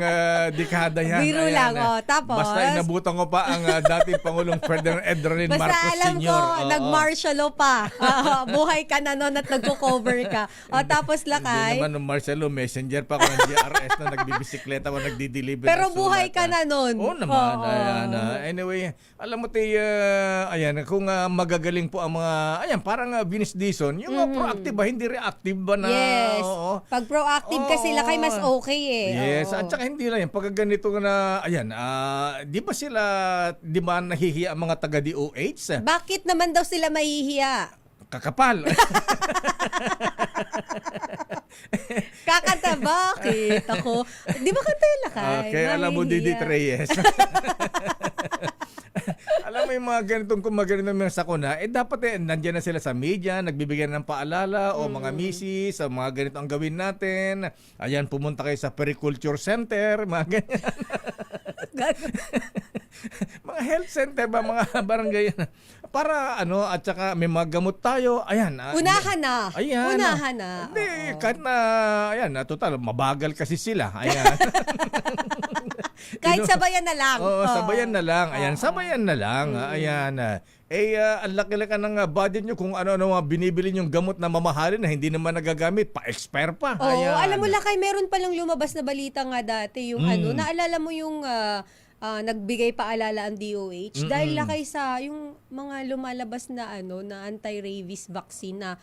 dekada yan. Biro lang, tapos? Basta inabutan ko pa ang dating Pangulong Ferdinand Edrelin Marcos Sr. Basta alam ko, nag-martial law pa. Buhay ka na noon at nagko-cover ka. Tapos lakay? Hindi naman nung martial law, messenger pa ako ng GRS na nagbibisikleta o nagdi-deliver. Pero buhay ka na noon. Oo naman. Anyway, alam mo ayan, kung magagaling po ang mga, ayan, parang Vince Dison, yung proactive ba, hindi reactive ba na? Yes. Pag proactive kasi lakay, mas okay eh. Yes, at saka hindi lang yan. Pag ganito na, ayan, di ba nahihiya ang mga taga-DOH? Bakit naman daw sila mahihiya? Kakapal. Kakanta, bakit? Ako, di ba kanta yung lakay? Okay, alam mo, Didit Reyes. Alam mo yung mga ganitong mga sakuna, dapat nandiyan na sila sa media, nagbibigyan ng paalala o mga misis, mga ganito ang gawin natin. Ayan, pumunta kayo sa Periculture Center, mga ganyan. Mga health center ba, mga barangay para at saka may mga gamot tayo. Ayan. Unahan na. Ayan. Unahan na. Hindi, kahit na, ayan, total, mabagal kasi sila. Ayan. Kahit sabayan na lang. Oo, sabayan na lang. Ayan, Oo. sabayan na lang. Ayan. Ang laki-laki ng budget nyo kung ano-ano mga binibili yung gamot na mamahalin na hindi naman nagagamit. Pa-expire pa. Oo, Ayan. alam mo Lakay, meron palang lumabas na balita nga dati yung naalala mo yung nagbigay paalala ang DOH dahil Lakay sa yung mga lumalabas na na anti-rabies vaccine na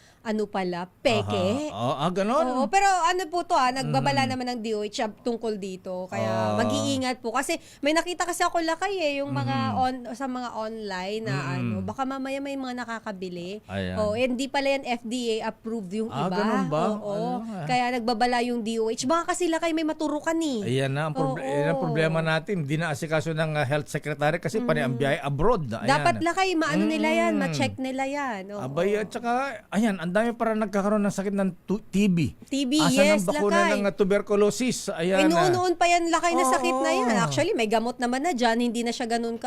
pala, peke. Ganon. Oo, pero po to nagbabala naman ng DOH tungkol dito. Kaya mag-iingat po kasi may nakita kasi ako Lakay yung mga sa mga online na baka mamaya may mga nakakabili. Ayan. Hindi pala yan FDA approved yung iba. Ganun ba? Oo. Kaya nagbabala yung DOH. Baka kasi Lakay may maturukan Ayan na, yan ang problema natin. Hindi na asikaso ng health secretary kasi ang biyahe abroad. Ayan. Dapat Lakay, maano nila yan, ma-check nila yan. Oo. Abay, at saka, ayan, ang dami para nagkakaroon ng sakit ng TB. TB, Asa yes, ng bakuna Lakay. ng tuberculosis. Ayan. Noon pa yan Lakay na sakit na yan. Oo. Actually, may gamot naman na dyan, hindi na siya ganun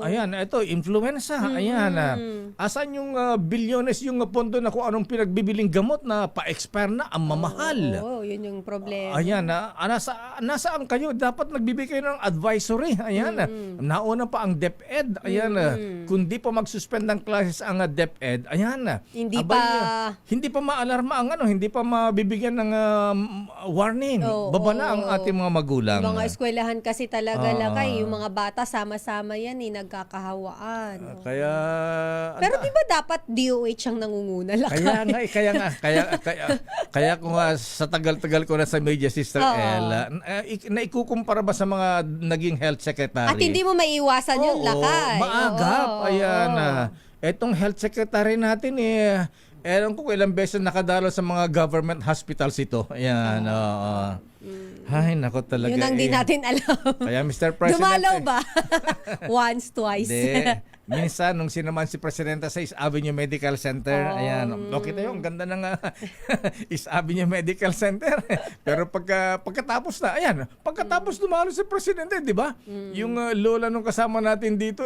Ayan, ito, influenza. Ayan. Asan yung bilyones yung pondo na kung anong pinagbibiling gamot na pa-expire na, ang mamahal. Oo, yun yung problema. Ayan, nasaan kayo? Dapat nagbibigay kayo ng advisory. Ayan, nauna pa ang DepEd. Ayan, kung di pa mag-suspend ng classes ang DepEd, ayan, Hindi hindi pa maalarma ang hindi pa mabibigyan ng warning. Babala ang ating mga magulang. Yung mga eskwelahan kasi talaga Lakay, yung mga bata sama-sama yan nagkakahawaan. Kaya pero di ba dapat DOH ang nangunguna Lakay? Kaya kung sa tagal-tagal ko na sa media, Sister El, naikukumpara ba sa mga naging health secretary? At hindi mo maiiwasan yun Lakay. Maagap. Ayan. Etong health secretary natin ewan ko ilang beses nakadalo sa mga government hospitals ito. Ayan. Ay, nako talaga. Yun ang di natin alam. Kaya Mr. President. Dumalaw ba? Once, twice. Minsan, nung sinaman si Presidenta sa East Avenue Medical Center, ayan, okay tayo, ang ganda ng East Avenue Medical Center. Pero pagkatapos na, ayan, pagkatapos dumalo si Presidente, di ba? Yung lola nung kasama natin dito,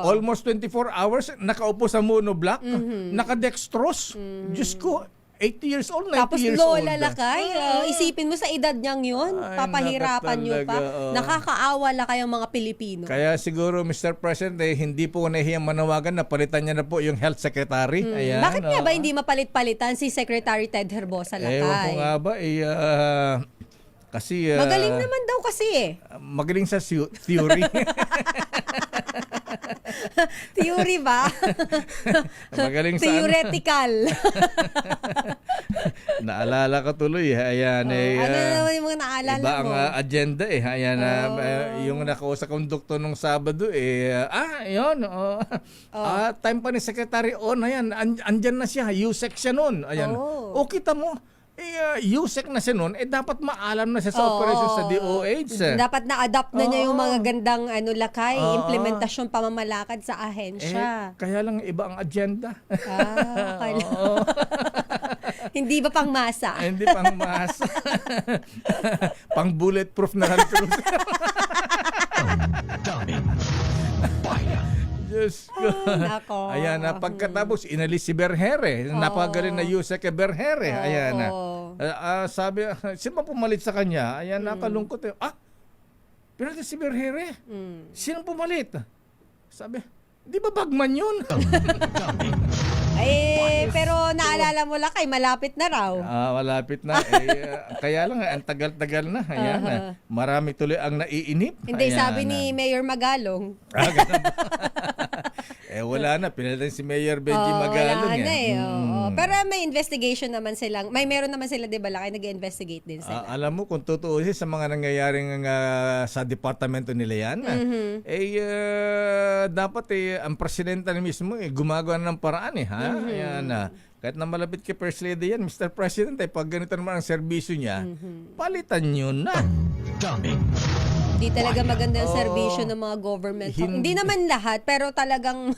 almost 24 hours, nakaupo sa monoblock, nakadextrose. Diyos ko, 80 years old, 90 Tapos years old. lola Lakay, isipin mo sa edad niyang yun, papahirapan niyo pa. Nakakaawa Lakay ang mga Pilipino. Kaya siguro, Mr. President, hindi po nahihiyang manawagan na palitan niya na po yung health secretary. Ayan, Bakit nga ba hindi mapalit-palitan si Secretary Ted Herbosa Lakay? Ewan ko nga ba, kasi... magaling naman daw kasi Magaling sa theory. Theory ba? Magaling sa theoretical. Naalala ko tuloy. Ayan, ano naman yung mga naalala iba mo? ang agenda Ayan, yung nakausap kong doktor nung Sabado yun. Time pa ni Secretary ayan, andyan na siya. USEC siya nun. Ayan. Kita mo. USEC na siya nun, dapat maalam na siya sa operation sa DOH. Dapat na-adapt na niya yung mga gandang Lakay, implementasyon pamamalakad sa ahensya. Kaya lang iba ang agenda. Hindi ba pang masa? Hindi pang masa. Pang bulletproof na Land Cruiser. Daming bayan. Diyos ko. Nako. Ayan, pagkatapos inalis si Berhere. Napagaling na Yusek Berhere. Ayan. Sabi, sino pumalit sa kanya? Ayan, nakalungkot. Pero si Berhere. Sino pumalit? Sabi, di ba Bagman yun? Pero naalala mo Lakay, malapit na raw. Malapit na. Kaya lang, ang tagal-tagal na. Ayan, marami tuloy ang naiinip. Hindi, Ayan, sabi ni Mayor Magalong. Ganun ba? Wala na. Pinalitan si Mayor Benji Magalong. Wala na Pero may investigation naman silang. Meron naman sila, di ba Lakay, nag-investigate din sila. Alam mo, kung totoo sa mga nangyayaring sa departamento nila yan, dapat ang presidente na mismo gumagawa ng paraan Ayan, kahit na malapit kay First Lady yan, Mr. President, pag ganito naman ang serbisyo niya, palitan nyo na. Daming Hindi talaga maganda yung serbisyo ng mga government. Hindi naman lahat, pero talagang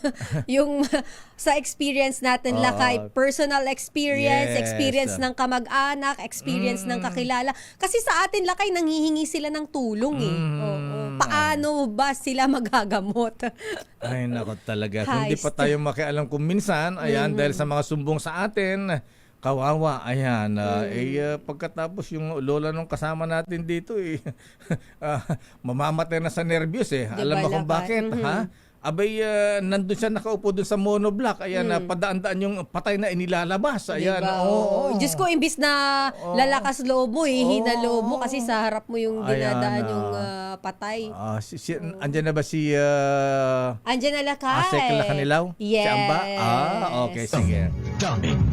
yung sa experience natin, Lakay, personal experience, experience ng kamag-anak, experience ng kakilala. Kasi sa atin, Lakay, nanghihingi sila ng tulong Paano ba sila magagamot? Ay, nako talaga. Kung di pa tayo makialam kung minsan, ayan, dahil sa mga sumbong sa atin, Kawawa, ayan. Pagkatapos yung lola nung kasama natin dito, mamamatay na sa nervyos eh. Diba, Alam mo kung Lakay? bakit, ha? Abay, nandun siya nakaupo dun sa monoblock. Ayan, padaan-daan yung patay na inilalabas. Ayan, Diba? oo. Diyos ko, imbis na lalakas loob mo, hina loob mo kasi sa harap mo yung dinadaan Ayan, yung patay. Andyan na ba si Andiyan na Lakay. Asek Lakanilaw? Yes. Si Amba? Okay, sige. Daming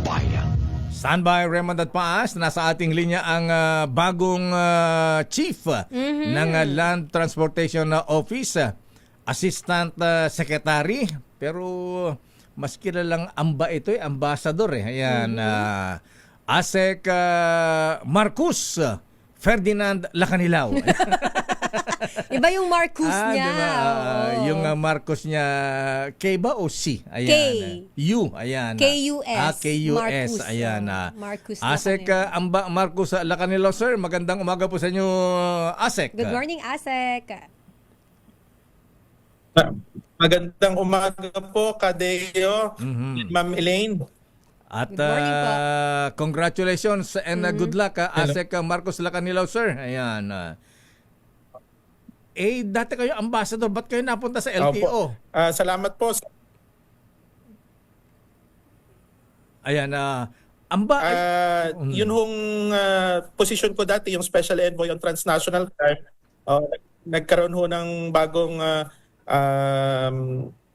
bayan. Standby, Raymond at Paas. Nasa ating linya ang bagong chief ng Land Transportation Office, Assistant Secretary. Pero mas kilalang amba ito, ambassador eh. Ayan, Asek Marcus Ferdinand Lakanilaw. Iba yung Marcus niya. Diba? Oo. Yung Marcos niya, K ba o C? Ayan. K. U, ayan. K-U-S. K-U-S, Marcus. ayan. Marcus Asek Lakanilaw. Marcos Lakanilaw, sir. Magandang umaga po sa inyo, Asek. Good morning, Asek. Magandang umaga po, Kadeo, Ma'am Elaine. At Good morning po. congratulations and good luck, Asek Marcos Lakanilaw, sir. Ayan. Dati kayo ambassador, ba't kayo napunta sa LTO? Salamat po. Ayan, amba. Yun hong position ko dati, yung Special Envoy on Transnational Crime. Nagkaroon ho ng bagong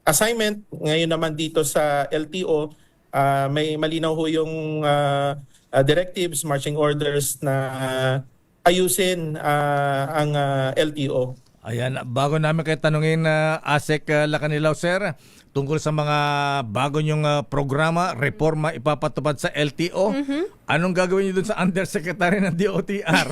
assignment. Ngayon naman dito sa LTO, may malinaw ho yung directives, marching orders na ayusin ang LTO. Ayan, bago namin kayo tanungin, Asek Lakanilaw, sir, tungkol sa mga bago nyong programa, reforma ipapatupad sa LTO, anong gagawin niyo dun sa Undersecretary ng DOTR?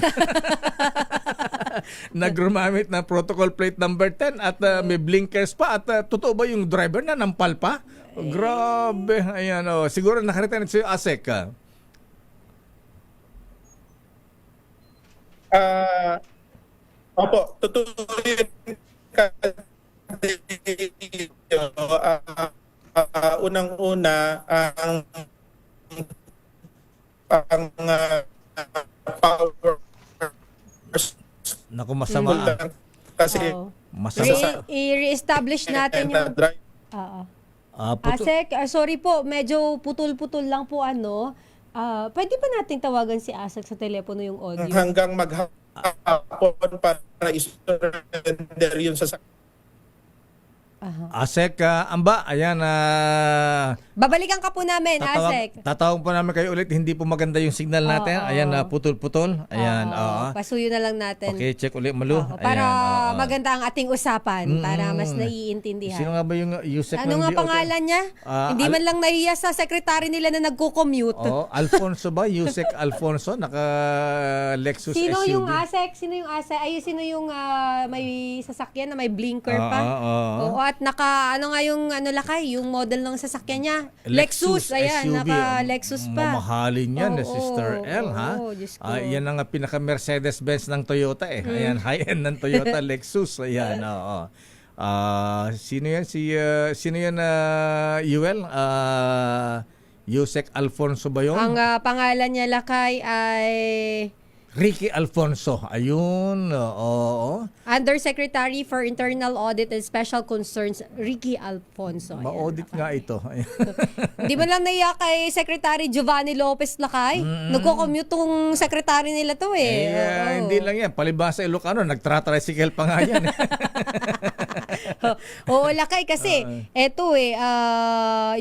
Nagrumamit na protocol plate number 10 at may blinkers pa at totoo ba yung driver na nampal pa? Grabe, ayan o. Siguro nakaritan sa'yo, Asek. Opo, totoo yun. Unang-una, ang power. Naku, masama. Kasi masama. I-re-establish natin yung... Oo. Asek, sorry po, medyo putol-putol lang po ano. Pwede ba nating tawagan si Asek sa telepono yung audio? Hanggang maghapon para i-surrender yun sa Asek, amba, ayan. Babalikan ka po namin, Asek. Tatawag po namin kayo ulit. Hindi po maganda yung signal natin. Ayan, putol-putol. Ayan, pasuyo na lang natin. Okay, check ulit, Malu. Para ayan, maganda ang ating usapan, para mas naiintindihan. Sino nga ba yung Yusek Ano nga pangalan niya? Hindi man lang nahiya sa secretary nila na nagko-commute. Alfonso ba? Yusek Alfonso, naka Lexus Sino SUV. yung Asek? Sino yung Asek? Ay, sino yung may sasakyan na may blinker pa? Oo, at naka, ano nga yung Lakay, yung model ng sasakyan niya? Lexus. Ayan, SUV. naka Lexus pa. Mamahalin yan, Sister L, ha? Yan ang pinaka-Mercedes-Benz ng Toyota eh. Ayan, high-end ng Toyota Lexus. Ayan, oo. Sino yan? Sino yan, Yuel? Yusek Alfonso ba yun? Ang pangalan niya, Lakay, ay... Ricky Alfonso. Ayun, oo. Undersecretary for Internal Audit and Special Concerns, Ricky Alfonso. Ma-audit nga ito. Hindi man lang naiya kay Secretary Giovanni Lopez Lakay. Nagko-commute tong secretary nila to eh. Hindi lang yan. Palibhasa Ilocano, nagtra-tricycle pa nga yan. Oo, Lakay kasi eto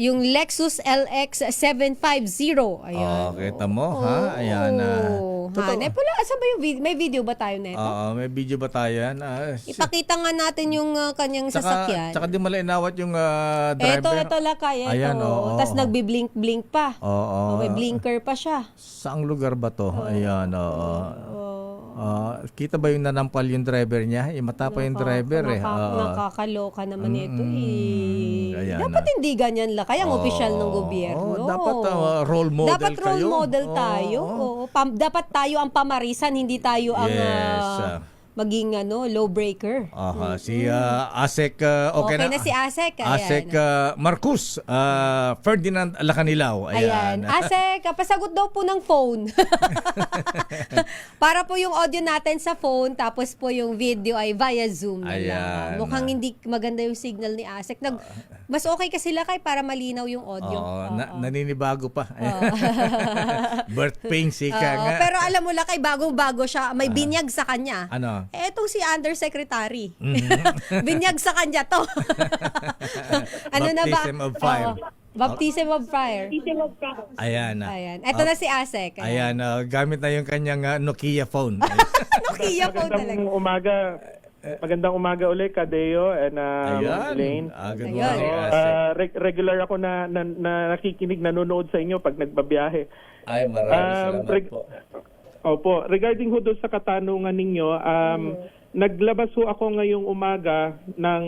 yung Lexus LX 750. Ayan. Kita mo, ha? Ayan. Wala, asa ba yung video? May video ba tayo nito? May video ba tayo yan? Ipakita nga natin yung kanyang sasakyan. Tsaka di malinawat yung driver. Ito Lakay. Ayan, Tapos nagbi-blink-blink pa. May blinker pa siya. Saang lugar ba to? Ayan, kita ba yung nanampal yung driver niya? Mata pa yung driver eh. Nakakaloka naman ito eh. Ayan, dapat hindi ganyan Lakay ang opisyal ng gobyerno. Dapat role model dapat kayo. Role model tayo. Dapat tayo ang pamarisan, hindi tayo ang maging low breaker. Si Asek, okay na si Asek. Ayan. Asek Marcus Ferdinand Lacanilaw. Ayan. Asek, pasagot daw po ng phone. Para po yung audio natin sa phone, tapos po yung video ay via Zoom na lang. Mukhang hindi maganda yung signal ni Asek. Mas okay kasi Lakay para malinaw yung audio. Naninibago pa. Birth pains, ika nga. Pero alam mo Lakay, bagong-bago siya. May binyag sa kanya. Ano? Etong si Undersecretary. Binyag sa kanya to. Baptism of fire. Baptism of fire. Ayan. Ito na si Asek. Ayan, gamit na yung kanyang Nokia phone. Nokia phone talaga. Magandang umaga ulit, Kadeo and Elaine. Regular ako na nakikinig, nanonood sa inyo pag nagbabiyahe. Ay, maraming salamat po. Opo, regarding ho doon sa katanungan ninyo, naglabas ho ako ngayong umaga ng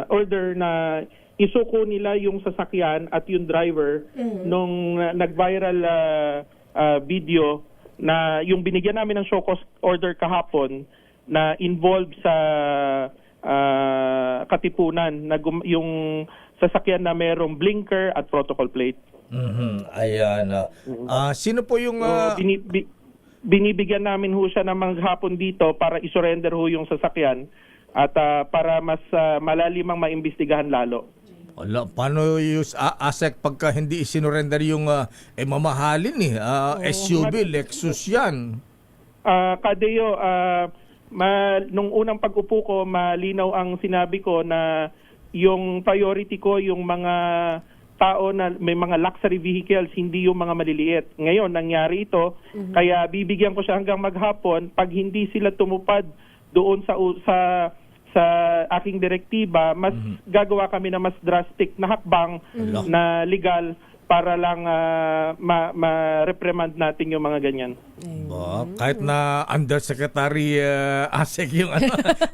order na isuko nila yung sasakyan at yung driver nung nag-viral video na yung binigyan namin ng show cause order kahapon na involved sa katipunan na yung sasakyan na merong blinker at protocol plate. Ayan. Sino po yung binibigyan namin ho siya ng maghapon dito para isurrender ho yung sasakyan at para mas malalimang maimbestigahan lalo. Paano yung Asek pagka hindi isinurrender yung mamahalin SUV, Lexus yan? Kadeo, nung unang pag-upo ko, malinaw ang sinabi ko na yung priority ko yung mga tao na may mga luxury vehicles, hindi yung mga maliliit. Ngayon, nangyari ito, kaya bibigyan ko siya hanggang maghapon. Pag hindi sila tumupad doon sa aking direktiba, mas gagawa kami na mas drastic na hakbang na legal para lang ma-reprimand natin yung mga ganyan. Kahit na Undersecretary Asek yung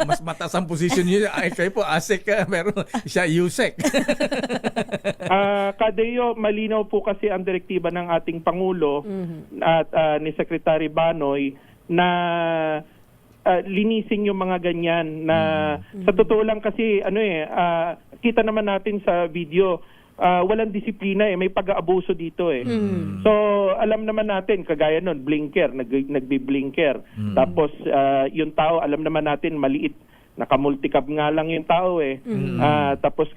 mas mataas ang posisyon niya, ay kayo po Asek, pero siya USEC. Kadeo, malinaw po kasi ang direktiba ng ating Pangulo at ni Secretary Banoy na linisin yung mga ganyan na sa totoo lang kasi kita naman natin sa video, walang disiplina may pag-aabuso dito So alam naman natin kagaya nun blinker, nagbi-blinker. Tapos yung tao alam naman natin maliit, naka-multicab nga lang yung tao tapos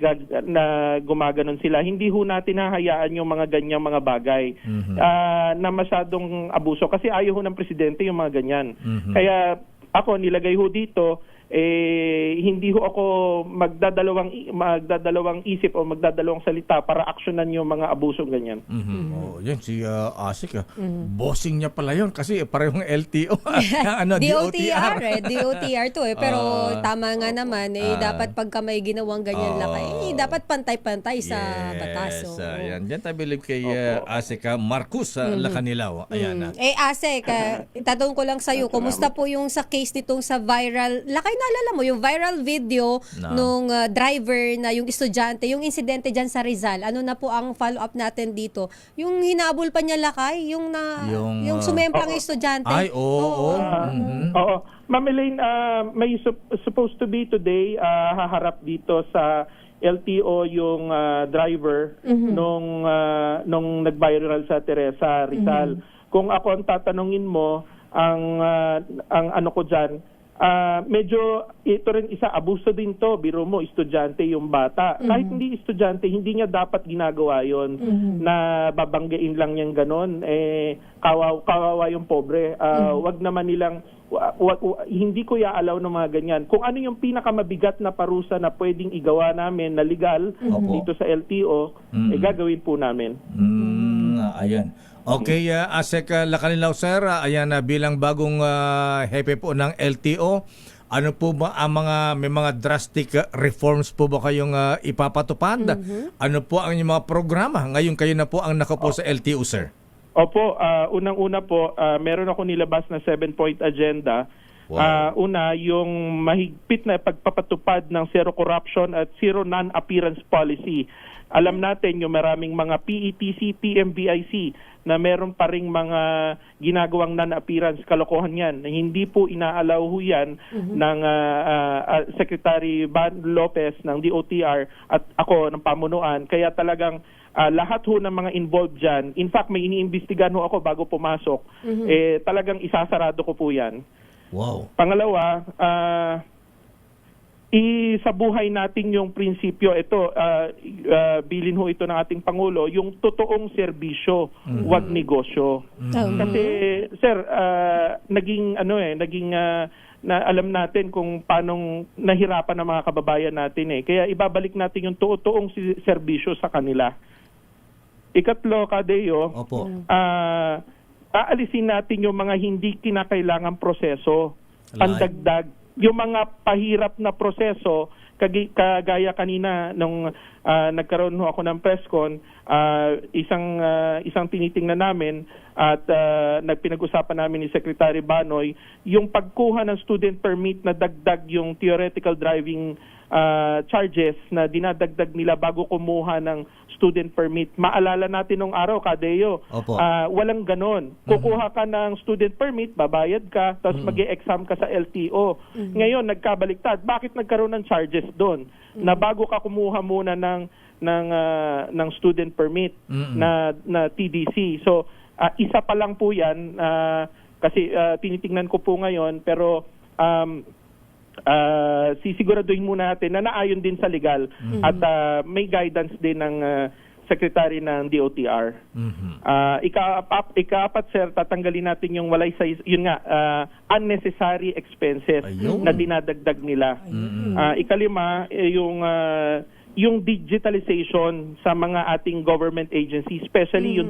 na gumaganon sila. Hindi ho natin hahayaan yung mga ganyang mga bagay na masyadong abuso kasi ayaw ho ng presidente yung mga ganyan. Kaya ako nilagay ho dito hindi ho ako magdadalawang isip o magdadalawang salita para aksyonan yung mga abusong ganyan. Yan si Asik. Bossing niya pala yun kasi parehong LTO. DOTR DOTR to pero tama nga naman dapat pagka may ginawang ganyan Lakay dapat pantay-pantay sa batas. Yan tayo believe kay Asik Marcus Lacanilaw. Ayan. Asik, itatanong ko lang sa'yo, kumusta po yung sa case nitong sa viral Lakay, naalala mo yung viral video nung driver na yung estudyante, yung insidente dyan sa Rizal. Ano na po ang follow-up natin dito? Yung hinabol pa niya Lakay, yung sumemplang estudyante. Ay, oo. Ma'am Elaine, may supposed to be today haharap dito sa LTO yung driver nung nag-viral sa Teresa Rizal. Kung ako ang tatanungin mo, ang ano ko dyan, medyo ito rin isa abuso din to. Biro mo, estudyante yung bata. Kahit hindi estudyante, hindi niya dapat ginagawa yon na babanggain lang niyang ganon. Kawawa yung pobre. Wag naman nilang hindi ko iaalaw ng mga ganyan. Kung ano yung pinakamabigat na parusa na pwedeng igawa namin na legal dito sa LTO, gagawin po namin. Ayan. Okay, Asek Lacanilaw sir, ayan bilang bagong hepe po ng LTO, ano po ba ang may mga drastic reforms po ba kayong ipapatupad? Ano po ang inyong mga programa? Ngayon kayo na po ang nakapo sa LTO, sir. Opo, unang-una po, meron ako nilabas na 7-point agenda Wow. Una, yung mahigpit na pagpapatupad ng zero corruption at zero non-appearance policy. Alam natin yung maraming mga PETC, PMBIC na meron pa ring mga ginagawang non-appearance, kalokohan yan. Hindi po inaalaw ho yan ng Secretary Ban Lopez ng DOTR at ako ng pamunuan. Kaya talagang lahat ho ng mga involved dyan, in fact may iniimbestigahan ho ako bago pumasok, talagang isasarado ko po yan. Wow. Pangalawa, sa buhay natin yung prinsipyo, ito, bilin ho ito ng ating Pangulo, yung totoong serbisyo, wag negosyo. Kasi, sir, naging na alam natin kung paano nahirapan ng mga kababayan natin Kaya ibabalik natin yung totoong serbisyo sa kanila. Ikatlo, Kadeo, aalisin natin yung mga hindi kinakailangang proseso. Pandagdag, yung mga pahirap na proseso, kagaya kanina nung nagkaroon ako ng press con, isang tinitingnan namin at nagpinag-usapan namin ni Secretary Banoy, yung pagkuha ng student permit na dagdag yung theoretical driving charges na dinadagdag nila bago kumuha ng student permit. Maalala natin nung araw, Kadeo, walang ganon. Kukuha ka ng student permit, babayad ka, tapos mag-e-exam ka sa LTO. Ngayon, nagkabaliktad. Bakit nagkaroon ng charges doon? Na bago ka kumuha muna ng student permit na TDC. So, isa pa lang po yan, kasi tinitingnan ko po ngayon, pero sisiguraduhin muna natin na naayon din sa legal at may guidance din ng Secretary ng DOTR. Ika-apat, sir, tatanggalin natin yung unnecessary expenses na dinadagdag nila. Ikalima, yung digitalization sa mga ating government agencies, especially yung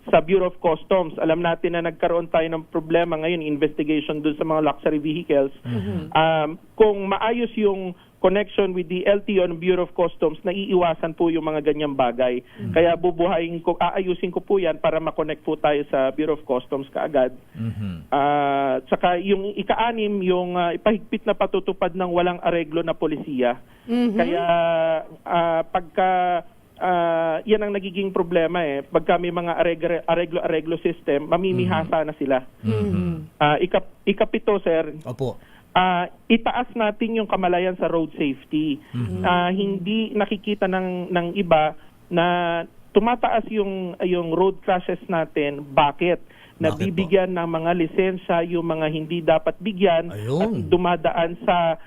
sa Bureau of Customs. Alam natin na nagkaroon tayo ng problema ngayon, investigation dun sa mga luxury vehicles. Kung maayos yung connection with the LTO and Bureau of Customs, naiiwasan po yung mga ganyang bagay. Kaya aayusin ko po yan para makonect po tayo sa Bureau of Customs kaagad. Saka yung ika-anim, yung ipahigpit na patutupad ng walang areglo na polisiya. Kaya pagka yan ang nagiging problema pagka may mga areglo system, mamimihasa na sila. Ikapito, sir. Itaas natin yung kamalayan sa road safety. Hindi nakikita ng iba na tumataas yung road crashes natin. Bakit? Nabibigyan ng mga lisensya yung mga hindi dapat bigyan at dumadaan sa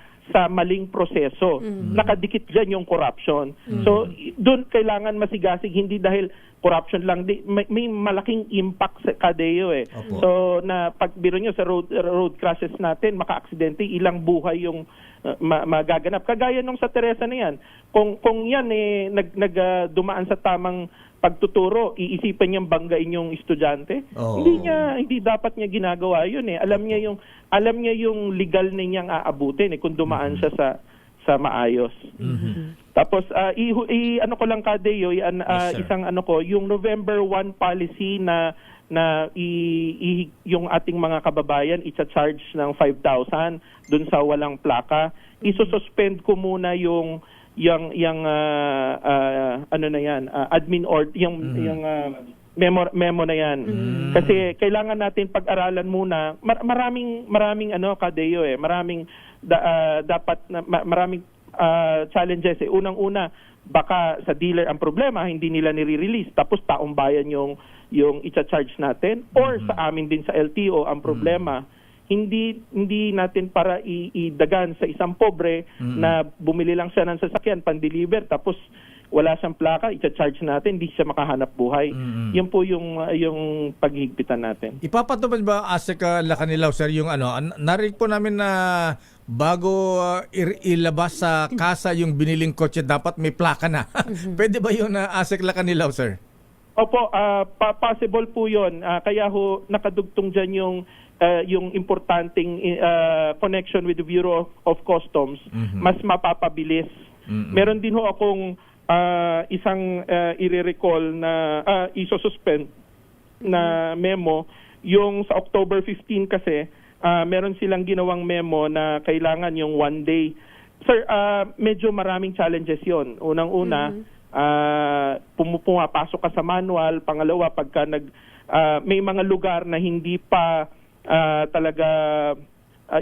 maling proseso. Nakadikit dyan yung corruption. So, doon kailangan masigasig, hindi dahil corruption lang. May malaking impact sa Kadeo So, pagbiro nyo sa road crashes natin, maka-aksidente, ilang buhay yung magaganap. Kagaya nung sa Teresa na yan. Kung yan dumaan sa tamang pagtuturo, iisipan niyang banggain yung estudyante. Hindi dapat niya ginagawa yun Alam niya yung legal na niyang aabutin kung dumaan siya sa maayos. Tapos ano ko lang, Kadeo, isang yung November 1 policy na yung ating mga kababayan i-charge ng 5,000 dun sa walang plaka. Isususpend ko muna yung admin or yung memo na yan. Kasi kailangan natin pag-aralan muna. Maraming Kadeo maraming maraming challenges Unang-una, baka sa dealer ang problema, hindi nila nire-release, tapos taong bayan yung i-charge natin, or sa amin din sa LTO ang problema. Hindi natin para idagan sa isang pobre na bumili lang siya ng sasakyan, pan-deliver, tapos wala siyang plaka, i-charge natin, hindi siya makahanap buhay. Yan po yung paghihigpitan natin. Ipapatupad ba, Asek Lacanilaw, sir, yung narinig po namin na bago ilabas sa kasa yung biniling kotse, dapat may plaka na. Pwede ba yun, Asek Lacanilaw, sir? Opo, possible po yun. Kaya nakadugtong dyan yung importanteng connection with the Bureau of Customs, mas mapapabilis. Meron din akong isang i-recall na isosuspend na memo. Yung sa October 15 kasi, meron silang ginawang memo na kailangan yung 1 day. Sir, medyo maraming challenges yon. Unang-una, pumapasok ka sa manual. Pangalawa, pagka may mga lugar na hindi pa talaga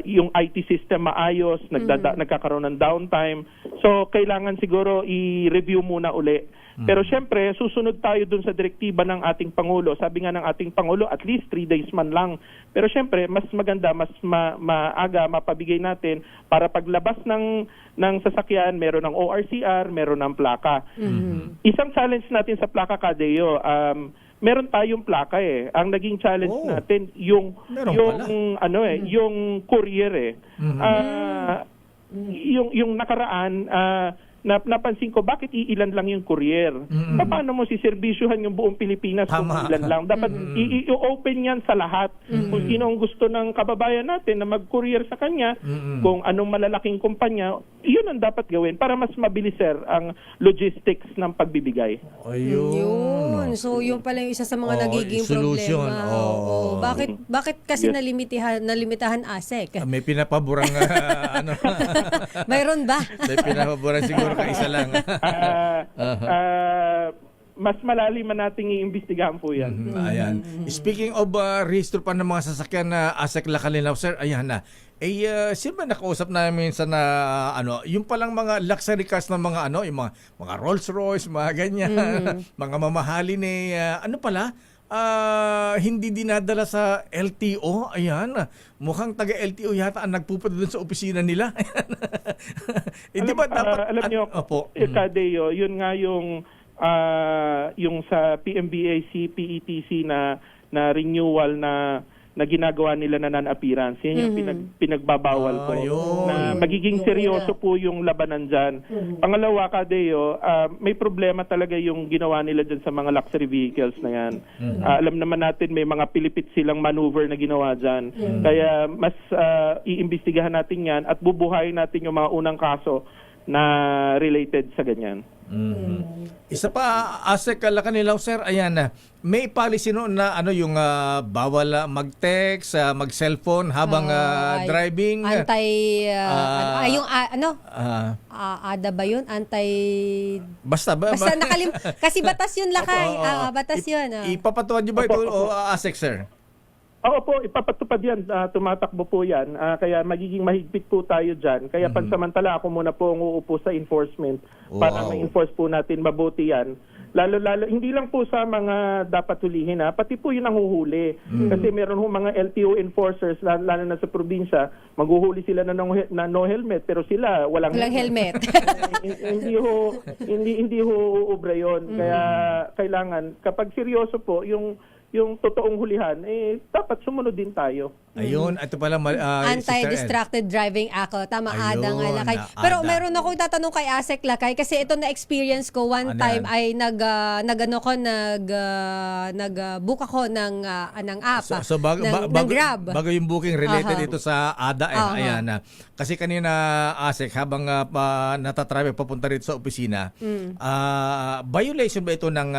yung IT system maayos, nagkakaroon ng downtime. So, kailangan siguro i-review muna uli. Pero syempre, susunod tayo dun sa direktiba ng ating Pangulo. Sabi nga ng ating Pangulo, at least 3 days man lang. Pero syempre, mas maganda, mas maaga, mapabigay natin para paglabas ng sasakyan, meron ng ORCR, meron ng plaka. Isang challenge natin sa plaka, Kadeo, meron tayong plaka eh. Ang naging challenge natin yung courier eh. Yung nakaraan napansin ko bakit iilan lang yung courier. Paano mo siserbisyuhan yung buong Pilipinas kung ilan lang? Dapat i-open yan sa lahat. Kung sino ang gusto ng kababayan natin na mag-courier sa kanya, kung anong malalaking kumpanya, yun ang dapat gawin para mas mabilis, sir, ang logistics ng pagbibigay. Yun. So, yun pala yung isa sa mga nagiging solution. problema. Bakit kasi nalimitahan ASEC? May pinapaborang Mayroon ba? May pinapaborang siguro ka isa lang. Mas malalim man nating iimbestigahan po yan. Ayan. Speaking of rehistro pa ng mga sasakyan na ASEC Lacanilao, sir, ayan na. Sino ba nakausap namin sa yung palang mga luxury cars ng mga yung mga Rolls Royce, mga ganyan, mga mamahalin hindi dinadala sa LTO. Ayan. Mukhang taga LTO yata ang nagpupunta doon sa opisina nila. Alam niyo, Kadeo, yun nga yung sa PMBAC, PETC na renewal na ginagawa nila na non-appearance. Yan yung pinagbabawal ko. Na magiging seryoso po yung labanan dyan. Pangalawa, Kadeo, may problema talaga yung ginawa nila dyan sa mga luxury vehicles na yan. Alam naman natin may mga pilipit silang maneuver na ginawa dyan. Kaya mas iimbestigahan natin yan at bubuhayin natin yung mga unang kaso na related sa ganyan. Isa pa, ASEC Lacanilao, sir, ayan na. May policy noon na yung bawal mag-text, mag-cellphone habang driving. ADA ba yun? Basta kasi batas yun, Lakay. Batas yun. Ipapatuwa niyo ba ito o ASEC, sir? Oo po, ipapatupad yan. Tumatakbo po yan. Kaya magiging mahigpit po tayo dyan. Kaya pansamantala ako muna po ang uupo sa enforcement para ma-enforce po natin mabuti yan. Lalo, hindi lang po sa mga dapat hulihin, pati po yun ang huhuli. Kasi meron ho mga LTO enforcers, lalo na sa probinsya, maghuhuli sila na no helmet, pero sila walang helmet. hindi ho uubra yun. Kaya kailangan, kapag seryoso po, yung totoong hulihan, dapat sumunod din tayo. Ayun, ito pala Anti-Distracted Driving Act. Tama, ADA nga, Lakay. Pero meron ako tatanong kay ASEC, Lakay, kasi ito na-experience ko one time ay nag-book ako ng app, so ng Grab. Bago yung booking related ito sa ADA. Ayan. Kasi kanina, ASEC, habang natatravel papunta rito sa opisina, violation ba ito ng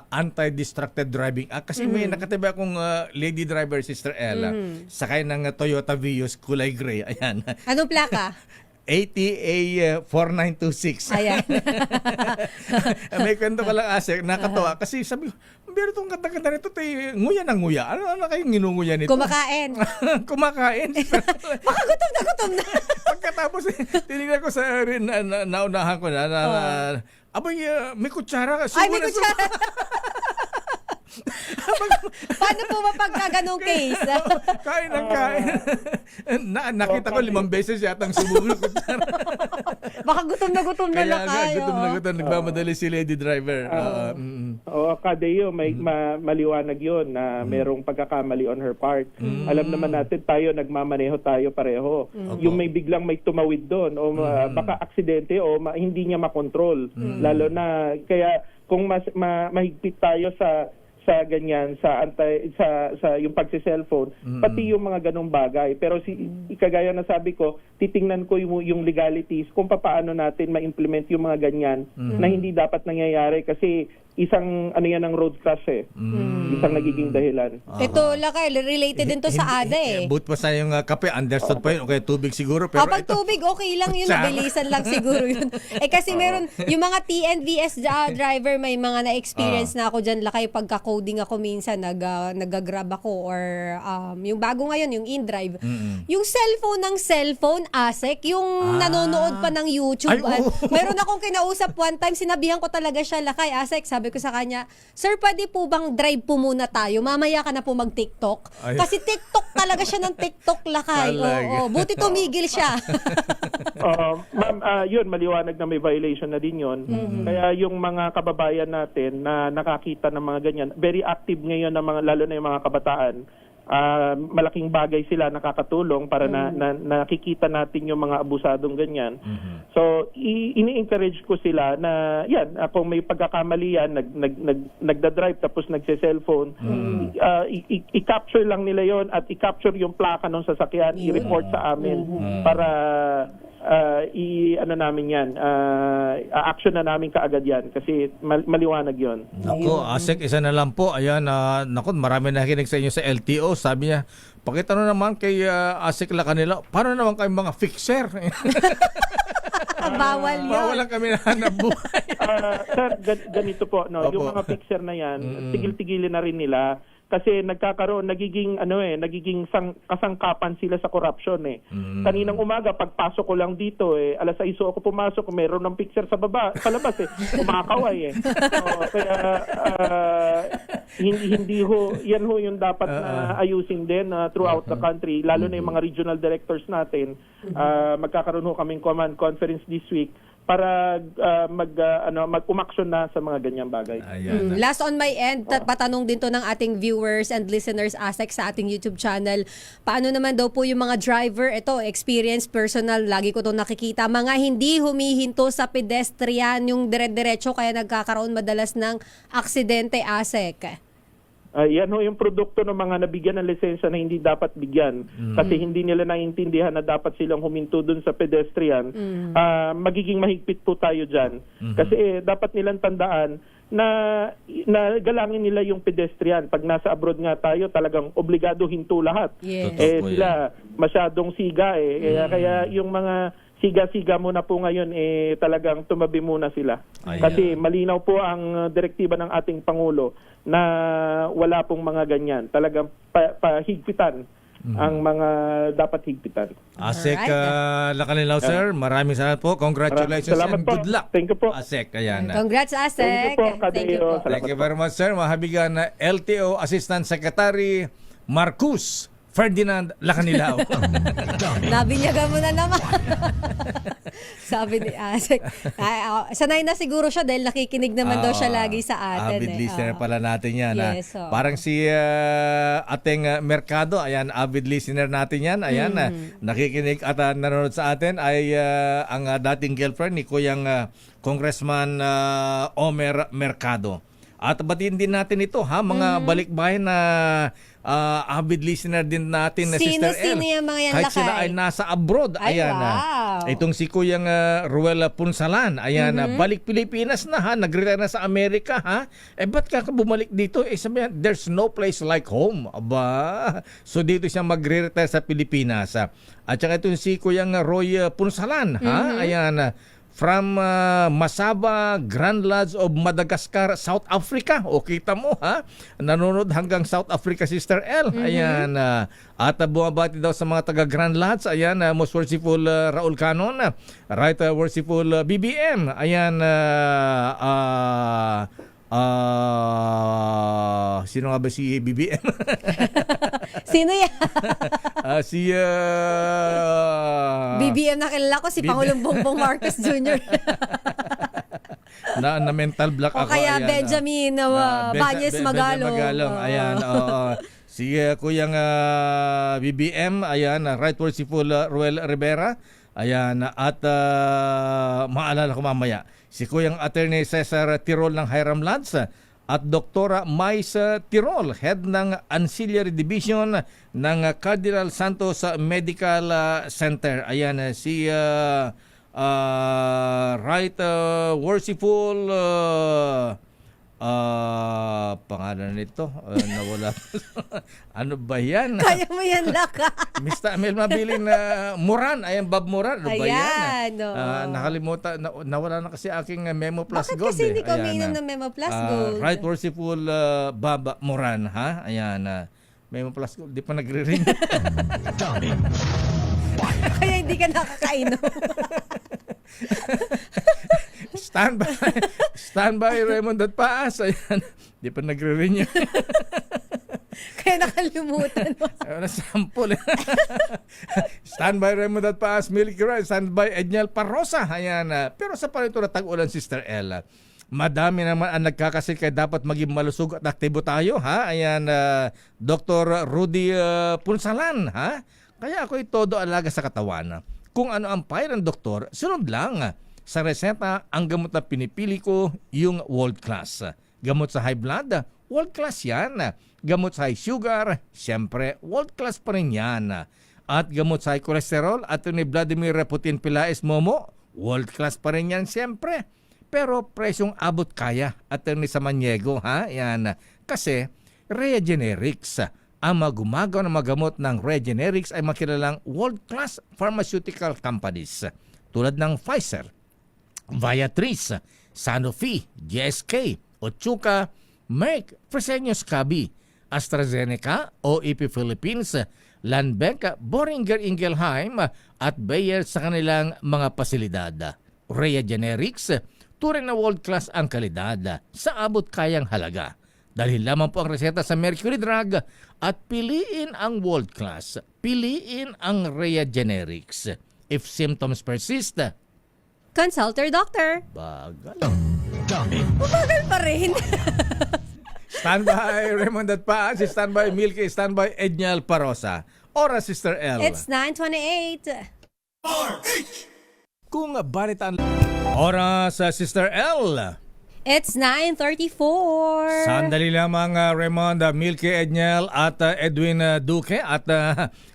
Anti-Distracted Driving Act? Kasi may nakatabi akong lady driver, Sister Ella, sakay ng Toyota Vios, kulay gray. Ayan. Anong plaka? ATA 4926. Ayan. May kwento ka lang, ASEC, nakatawa. Kasi sabi ko, pero itong kanta-kanta nito, nguya ng nguya. Ano kayong nginunguya nito? Kumakain. Kumakain. Baka gutom na. Pagkatapos, tinignan ko sa naunahan ko na abay, may kutsara. Ay, may kutsara. Paano po mapagka ganong case? Kain ng kain. Nakita ko 5 beses yata ang sumubog ko. Baka gutom na Kaya Lakay. gutom na nagmamadali si lady driver. Kadeo, may maliwanag yun na merong pagkakamali on her part. Alam naman natin tayo, nagmamaneho tayo pareho. Yung may biglang may tumawid doon o baka aksidente o hindi niya makontrol. Lalo na, kaya kung mahigpit tayo sa ganyan sa yung pagse-cellphone, pati yung mga ganong bagay. Pero ikagaya na sabi ko, titingnan ko yung legalities kung paano natin ma-implement yung mga ganyan na hindi dapat nangyayari kasi isang ano yan ng road crash isang nagiging dahilan. Ito, Lakay, related din to sa ADA eh. But pa sa yung kape, understood pa yun. Okay, tubig siguro. Pero Kapag tubig, okay lang yun. Mabilisan lang siguro yun. Kasi meron, yung mga TNVS driver, may mga na-experience na ako dyan, Lakay, pagka-coding ako minsan, nag-grab ako, or yung bago ngayon, yung InDrive. Yung cellphone, ASEC, yung nanonood pa ng YouTube. Meron akong kinausap one time, sinabihan ko talaga siya, Lakay, ASEC, sabi ko sa kanya, sir, pwede po bang drive po muna tayo? Mamaya ka na po mag-TikTok. Kasi TikTok talaga siya ng TikTok, Lakay. Oo, buti tumigil siya. Ma'am, yun, maliwanag na may violation na din yun. Kaya yung mga kababayan natin na nakakita ng mga ganyan, very active ngayon ng mga, lalo na yung mga kabataan, malaking bagay sila nakakatulong para na nakikita natin yung mga abusadong ganyan. So, ini-encourage ko sila na yan, kung may pagkakamali yan, nagda-drive tapos nagse-cellphone, i-capture lang nila yon at i-capture yung plaka ng sasakyan, i-report sa amin para ano namin yan, action na namin kaagad yan kasi maliwanag yon. Nako, ASEC, isa na lang po. Ayan, nako, marami nakikinig sa inyo sa LTO. Sabi niya, pakitanong naman kay ASEC la kanila, paano naman kayong mga fixer? Bawal yun. Bawal lang kami na nabuhay. Sir, ganito po, no? Yung mga fixer na yan, tigil-tigilin na rin nila kasi nagiging kasangkapan sila sa corruption eh. Kaninang umaga pagpasok ko lang dito alas 6 ako pumasok, meron ng fixer sa labas kumakaway kaya hindi ho yan ho yung dapat na ayusin din throughout the country, lalo na yung mga regional directors natin. Magkakaroon ho kaming command conference this week para mag-umaksyon na sa mga ganyang bagay. Last on my end, patanong din to ng ating viewers and listeners, ASEC, sa ating YouTube channel. Paano naman daw po yung mga driver, ito, experience, personal, lagi ko itong nakikita, mga hindi humihinto sa pedestrian, yung dire-diretso, kaya nagkakaroon madalas ng aksidente, ASEC. Yan ho yung produkto ng mga nabigyan ng lisensya na hindi dapat bigyan kasi hindi nila naiintindihan na dapat silang huminto dun sa pedestrian. Magiging mahigpit po tayo dyan kasi dapat nilang tandaan na galangin nila yung pedestrian. Pag nasa abroad nga tayo, talagang obligado hinto lahat. Sila masyadong siga kaya yung mga siga-siga muna po ngayon talagang tumabi muna sila. Kasi malinaw po ang direktiba ng ating Pangulo na wala pong mga ganyan. Talagang pahigpitan ang mga dapat higpitan. ASEC Lakanilaw, sir. Maraming salamat po. Congratulations and good luck. Thank you po. ASEC, ayan. Congrats, ASEC. Thank you po. Thank you very much, sir. Mahabigan na LTO Assistant Secretary Marcus Ferdinand Lakanilaw. Nabinyagan mo na naman. Sabi ni ASEC. Sanay na siguro siya dahil nakikinig naman daw siya lagi sa atin. Avid listener pala natin yan. Yes, parang si ating Mercado, ayan, avid listener natin yan. Ayan, nakikinig at nanonood sa atin ay ang dating girlfriend ni Kuyang Congressman Omer Mercado. At batiin din natin ito, mga balikbayan na avid listener din natin na Sister L. Sino yung mga yan, kahit Lakay? sila ay nasa abroad. Ayan, wow. Itong si Kuyang Ruel Punsalan. Ayan, balik Pilipinas na nag-retire na sa Amerika ba't ka bumalik dito? Sabi niya, there's no place like home. Aba. So dito siya magre-retire sa Pilipinas. At saka itong si Kuyang Roy Punsalan. Ayan, from Masaba, Grand Lodge of Madagascar, South Africa. O kita mo nanonood hanggang South Africa, Sister L. Ayan. At bumabati daw sa mga taga Grand Lodge. Ayan, most worshipful Raul Canon. Right worshipful BBM. Ayan. Sino nga ba si BBM? Sino yan? Si BBM na kilala ko, si Pangulong Bongbong Marcos Jr. na mental block o ako. Kaya ayan, Benjamin Bañez Magalong. Ayan, si Kuyang BBM, ayan, Right Worshipful Ruel Rivera. Ayan, at maalala ko mamaya, si Kuyang Attorney Cesar Tirol ng Hiram Lodge at Doktora Maisa Tirol, head ng Ancillary Division ng Cardinal Santos Medical Center. Ayan, si Right Worshipful Pangalan nito, nawala. Ano ba yan? Kaya mo yan, Laka. Mr. Amel mabiling na Moran. Ayan, Bob Moran. Ano ba yan? Ayan, oo. Nakalimutan. Nawala na kasi aking Memo Plus Bakit Gold. kasi hindi ko Ayan, umiinom ng Memo Plus Gold? Right worshipful Bob Moran, ha? Ayan, Memo Plus Gold. Di pa nagre-ring. Daming bayan. Kaya hindi ka nakakainom. Standby Raymond at Paas. Ayan. Di pa nagre-ring. Kaya nakalimutan mo. Ayun na sample. Standby Raymond at Paas, Milky Rice. Standby Edniel Parrosa. Ayan. Pero sa palito na tag-ulan, Sister Ella, madami naman ang nagkakasil kaya dapat maging malusog at aktibo tayo, ha? Ayan, Dr. Rudy Punsalan, ha? Kaya ako'y todo alaga sa katawan. Kung ano ang payo ng doktor, sunod lang. Sa reseta, ang gamot na pinipili ko, yung world class. Gamot sa high blood, world class yan. Gamot sa high sugar, siyempre, world class pa rin yan. At gamot sa high cholesterol, at ni Vladimir Putin Pilaes Momo, world class pa rin yan, siyempre. Pero presyong abot kaya, at ni Samaniego, ha? Yan. Kasi, Rhea Generics, ang gumagawa ng magamot ng Rhea Generics ay makilalang world-class pharmaceutical companies tulad ng Pfizer, Viatris, Sanofi, GSK, Otsuka, Merck, Fresenius Kabi, AstraZeneca, OEP Philippines, Lundbeck, Boehringer Ingelheim at Bayer sa kanilang mga pasilidad. Rhea Generics, turing na world-class ang kalidad sa abot kayang halaga. Dalhin lamang po ang reseta sa Mercury Drug at piliin ang world-class. Piliin ang Rhea Generics. If symptoms persist, consult your doctor. bagal. Daming Bagal pa rin. Standby Raymond at Paas, standby Milky, standby Edniel Parrosa. Oras, Sister L. It's 9:28. Kung balitaan oras, Sister L. It's 9:34. Sandali lamang, Raymond, Milky, Edniel at Edwin Duque at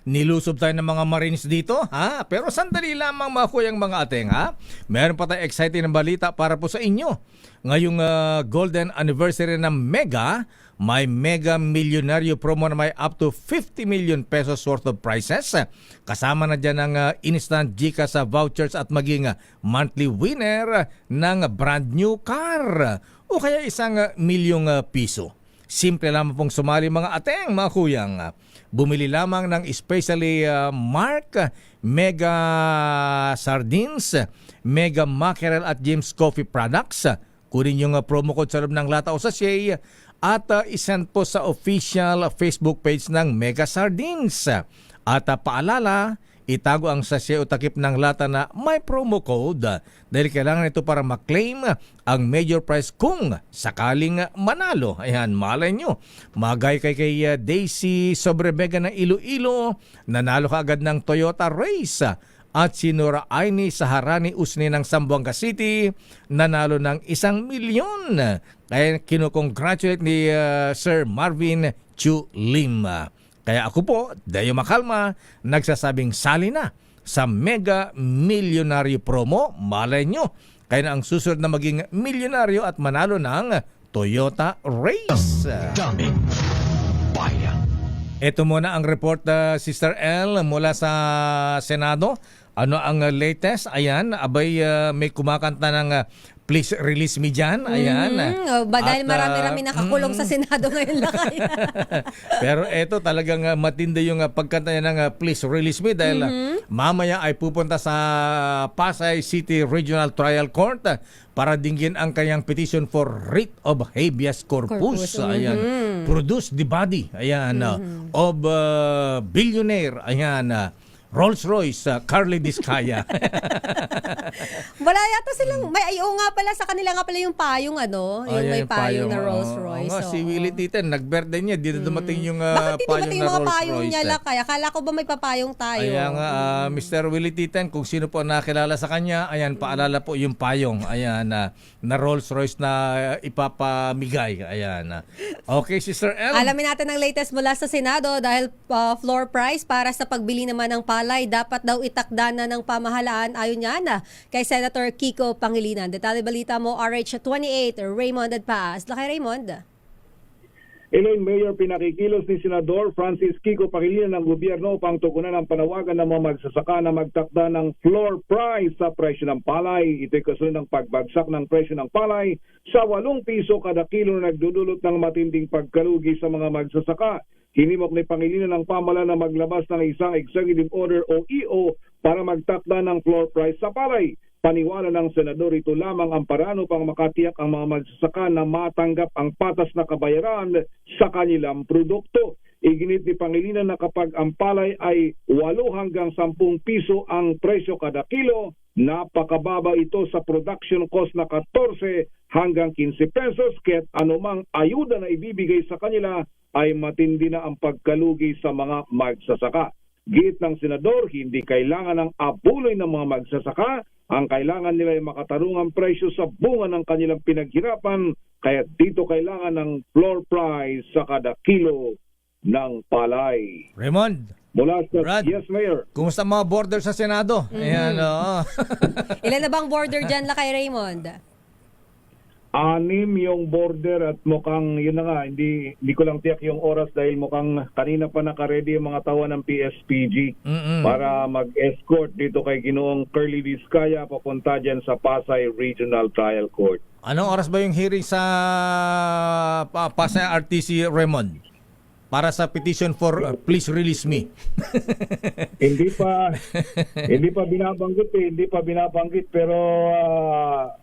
nilusob tayo ng mga Marines dito, ha? Pero sandali lamang, mga kuyang mga ateng, ha? Meron pa tayong exciting na balita para po sa inyo. Ngayong golden anniversary ng Mega, may Mega Milyonaryo promo na may up to 50 million pesos worth of prizes. Kasama na dyan ang instant GCash vouchers at maging monthly winner ng brand new car o kaya isang milyong piso. Simple lamang pong sumali mga ateng, mga kuyang. Bumili lamang ng especially Mark, Mega Sardines, Mega Mackerel at James Coffee products. Kunin yung promo code sa loob ng lata o sachet at isend po sa official Facebook page ng Mega Sardines. At paalala, itago ang sachet o takip ng lata na may promo code dahil kailangan ito para maklaim ang major prize kung sakaling manalo. Ayan, malay nyo. Magay kay Daisy Sobrebega ng Iloilo, nanalo ka agad ng Toyota Race. At si Nora Aini Saharani Usni ng Zamboanga City, nanalo ng 1 milyon. Kaya kinukongratulate ni Sir Marvin Chu Lim. Kaya ako po, Dayo Makalma, nagsasabing sali na sa Mega Milyonaryo promo. Malay nyo, kaya na ang susunod na maging milyonaryo at manalo ng Toyota Race. daming bayan. Ito muna ang report, Sister L, mula sa Senado. Ano ang latest? Ayan, abay may kumakanta ng please release me dyan. Ayan. Dahil marami-rami nakakulong sa Senado ngayon lang. Pero ito talagang matindi yung pagkanta niya ng please release me dahil mamaya ay pupunta sa Pasay City Regional Trial Court para dinggin ang kanyang petition for writ of habeas corpus. Ayan. Produce the body. Ayan. Of billionaire. Ayan. Rolls-Royce, Carly Diskaya. Wala yata silang, nga pala sa kanila nga pala yung payong yung may payong na Rolls-Royce. Si Willie Titen, nag-birthday niya, dito dumating yung Bakit di payong dumating na yung mga Rolls-Royce. payong niya lakay? Akala ko ba may papayong tayo? Ayan nga, Mr. Willie Titen, kung sino po nakilala sa kanya, ayan, paalala po yung payong, ayan, na Rolls-Royce na ipapamigay. Ayan. Okay, Sister L. Alamin natin ang latest mula sa Senado dahil floor price para sa pagbili naman ng palay dapat daw itakda na ng pamahalaan ayon yan kay Senator Kiko Pangilinan. Detalye balita mo, RH28, Raymond Adpaas. Lakay Raymond. Elaine, Mayor, pinakikilos ni Senador Francis Kiko Pangilinan ng gobyerno upang tugunan ang panawagan ng mga magsasaka na magtakda ng floor price sa presyo ng palay. Ito'y kasunod ng pagbagsak ng presyo ng palay sa 8 piso kada kilo na nagdudulot ng matinding pagkalugi sa mga magsasaka. Hinimok ni Pangilinan ng pamahalaan na maglabas ng isang executive order o EO para magtakda ng floor price sa palay. Paniwala ng senador, ito lamang ang paraan upang makatiyak ang mga magsasaka na matanggap ang patas na kabayaran sa kanilang produkto. Iginit ni Pangilinan na kapag ang palay ay 8 hanggang 10 piso ang presyo kada kilo, napakababa ito sa production cost na 14 hanggang 15 pesos, kaya't anumang ayuda na ibibigay sa kanila ay matindi na ang pagkalugi sa mga magsasaka. Giit ng senador, hindi kailangan ng abuloy ng mga magsasaka. Ang kailangan nila ay makatarungang presyo sa bunga ng kanilang pinaghirapan, kaya dito kailangan ng floor price sa kada kilo ng palay. Raymond. Mula sa Brad, yes, Mayor. Kumusta mga border sa Senado? Ayan, Ilan na bang border dyan, Lakay Raymond? 6 yung border at mukhang, yun na nga, hindi ko lang tiyak yung oras dahil mukhang kanina pa nakaredy yung mga tawa ng PSPG para mag-escort dito kay Ginoong Curly Vizcaya papunta dyan sa Pasay Regional Trial Court. Anong oras ba yung hearing sa Pasay RTC, Raymond? Para sa petition for please release me. hindi pa binabanggit pero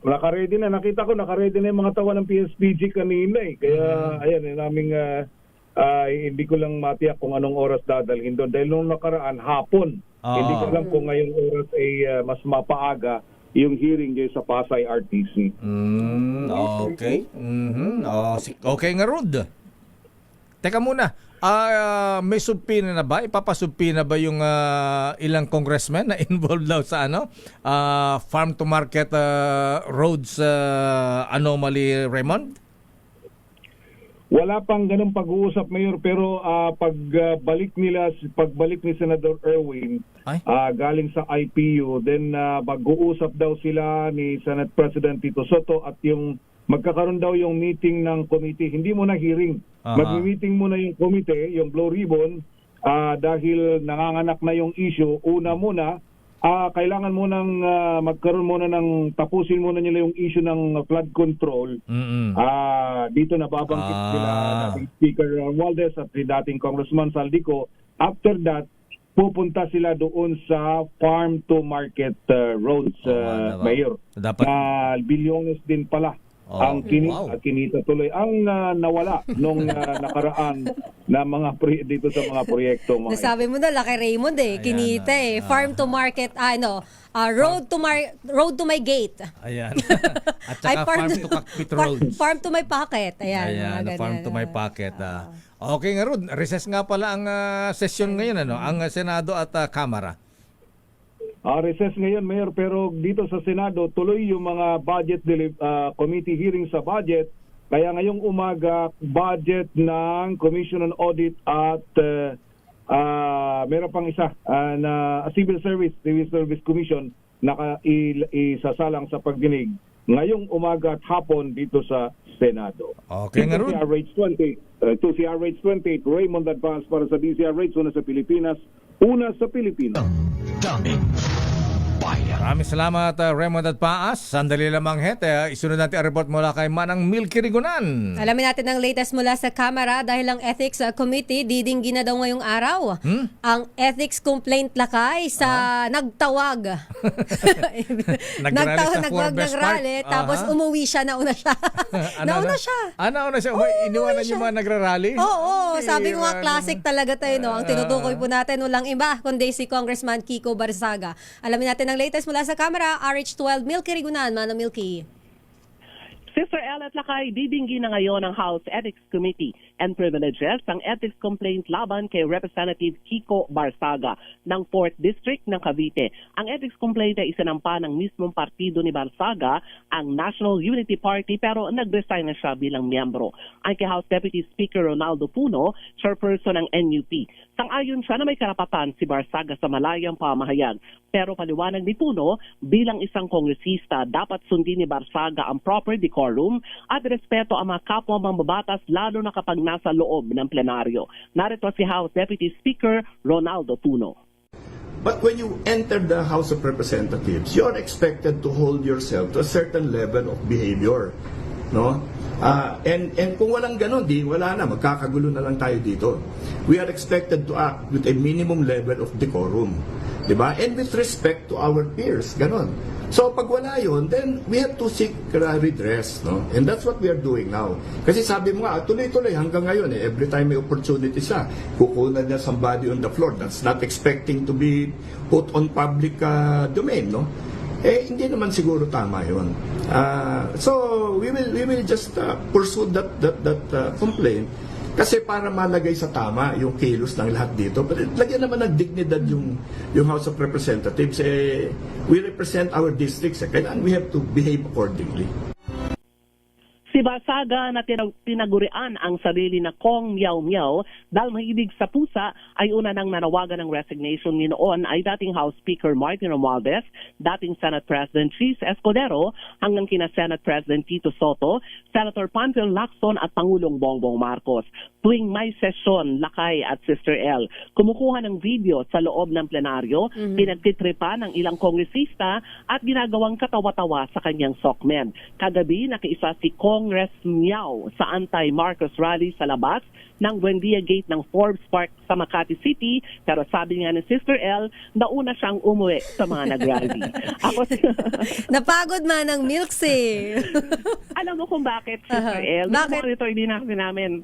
naka-ready na, nakita ko naka-ready na yung mga tawa ng PSPG kanina kaya ayan naming hindi ko lang matiyak kung anong oras dadalhin doon dahil nung nakaraan hapon. Hindi ko alam kung ngayong oras ay mas mapaaga yung hearing dyan sa Pasay RTC. Okay. Okay nga, Rod. Teka muna, may subpina na ba? Ipapasubpina ba yung ilang congressmen na involved daw sa farm to market roads anomaly, Raymond? Wala pang ganung pag-uusap, Mayor, pero pagbalik ni Senador Erwin galing sa IPU, then mag-uusap daw sila ni Senate President Tito Soto at yung magkakaroon daw yung meeting ng committee. Hindi muna hearing. Mag-meeting muna yung committee, yung Blue Ribbon, dahil nanganganak na yung issue. Una muna, kailangan munang magkaroon muna tapusin muna nila yung issue ng flood control. Dito nababanggit sila dating Speaker Romualdez at dating Congressman Saldico. After that, pupunta sila doon sa farm to market roads, Mayor. Dapat bilyones din pala ang kinita tuloy ang nawala nung nakaraan na mga dito sa mga proyekto. Nasabi mo na, Lakay Raymond kinita farm to market, road to my gate. Ayan. At saka farm to cockpit roads. Farm to my pocket. Ayan, farm to my pocket. Okay nga, Rod. Recess nga pala ang session ngayon, ang Senado at Kamara. Recess ngayon, Mayor, pero dito sa Senado, tuloy yung mga budget committee hearing sa budget. Kaya ngayong umaga, budget ng Commission on Audit at meron pang isa na Civil Service Commission na isasalang sa pagdinig ngayong umaga at hapon dito sa Senado. Okay nga, Rod. To CRH28, Raymond Advance para sa DCRH, una sa Pilipinas, una sa Pilipinas. Daming bayan. Maraming salamat, Raymond Adpaas. Sandali lamang, isunod natin ang report mula kay Manang Milky Rigunan. Alamin natin ang latest mula sa Kamara dahil ang Ethics Committee didinggi na daw ngayong araw. Ang Ethics Complaint Lakay sa nagtawag. Nagrally, tapos umuwi siya, nauna siya. Nauna siya. Iniwanan yung mga nagrarally? Oo, sabi ko nga classic talaga tayo. Ang tinutukoy po natin, walang iba, kundi si Congressman Kiko Barsaga. Alamin natin ang latest mula sa Kamara, RH12, Milky Rigunan. Manang Milky. Sister Ellet Lakay, didinggi na ngayon ang House Ethics Committee and Privileges ang ethics complaint laban kay Representative Kiko Barsaga ng 4th District ng Cavite. Ang ethics complaint ay isinampa ng mismong partido ni Barsaga, ang National Unity Party, pero nag-resign na siya bilang miyembro. Ang kay House Deputy Speaker Ronaldo Puno, chairperson ng NUP. Sang-ayon siya na may karapatan si Barsaga sa malayang pamahayag. Pero paliwanag ni Puno, bilang isang kongresista, dapat sundin ni Barsaga ang proper decorum at respeto ang mga kapwa mambabatas lalo na kapag nasa loob ng plenaryo. Narito si House Deputy Speaker Ronaldo Puno. But when you enter the House of Representatives, you're expected to hold yourself to a certain level of behavior. No? And kung walang ganon, wala na, magkakagulo na lang tayo dito. We are expected to act with a minimum level of decorum. Diba? And with respect to our peers, ganon. So pag wala yun, then we have to seek redress. No? And that's what we are doing now. Kasi sabi mo nga, tuloy-tuloy hanggang ngayon, every time may opportunity siya, kukunan niya somebody on the floor. That's not expecting to be put on public domain. No? Hindi naman siguro tama yun. So we will just pursue that complaint kasi para malagay sa tama yung kilos ng lahat dito. But lagyan naman ng dignidad yung House of Representatives. We represent our districts. Kailangan we have to behave accordingly. Si Barsaga na tinagurian ang sarili na Kong Miao Miao dahil mahilig sa pusa ay una nang nanawagan ng resignation ni noon ay dating House Speaker Martin Romualdez, dating Senate President Chis Escudero, hanggang kina Senate President Tito Soto, Senator Panfil Lacson at Pangulong Bongbong Marcos. Tuwing may sesyon, Lakay at Sister L, kumukuha ng video sa loob ng plenaryo, pinagtitripa ng ilang kongresista at ginagawang katawa-tawa sa kanyang sokmen. Kagabi, nakiisa si Congress Miao sa anti-Marcos rally sa labas ng Buendia Gate ng Forbes Park sa Makati City, pero sabi nga ni Sister L, nauna siyang umuwi sa mga nag-rally. Napagod man ng Milks eh. Alam mo kung bakit, Sister L? Bakit? Monitor din namin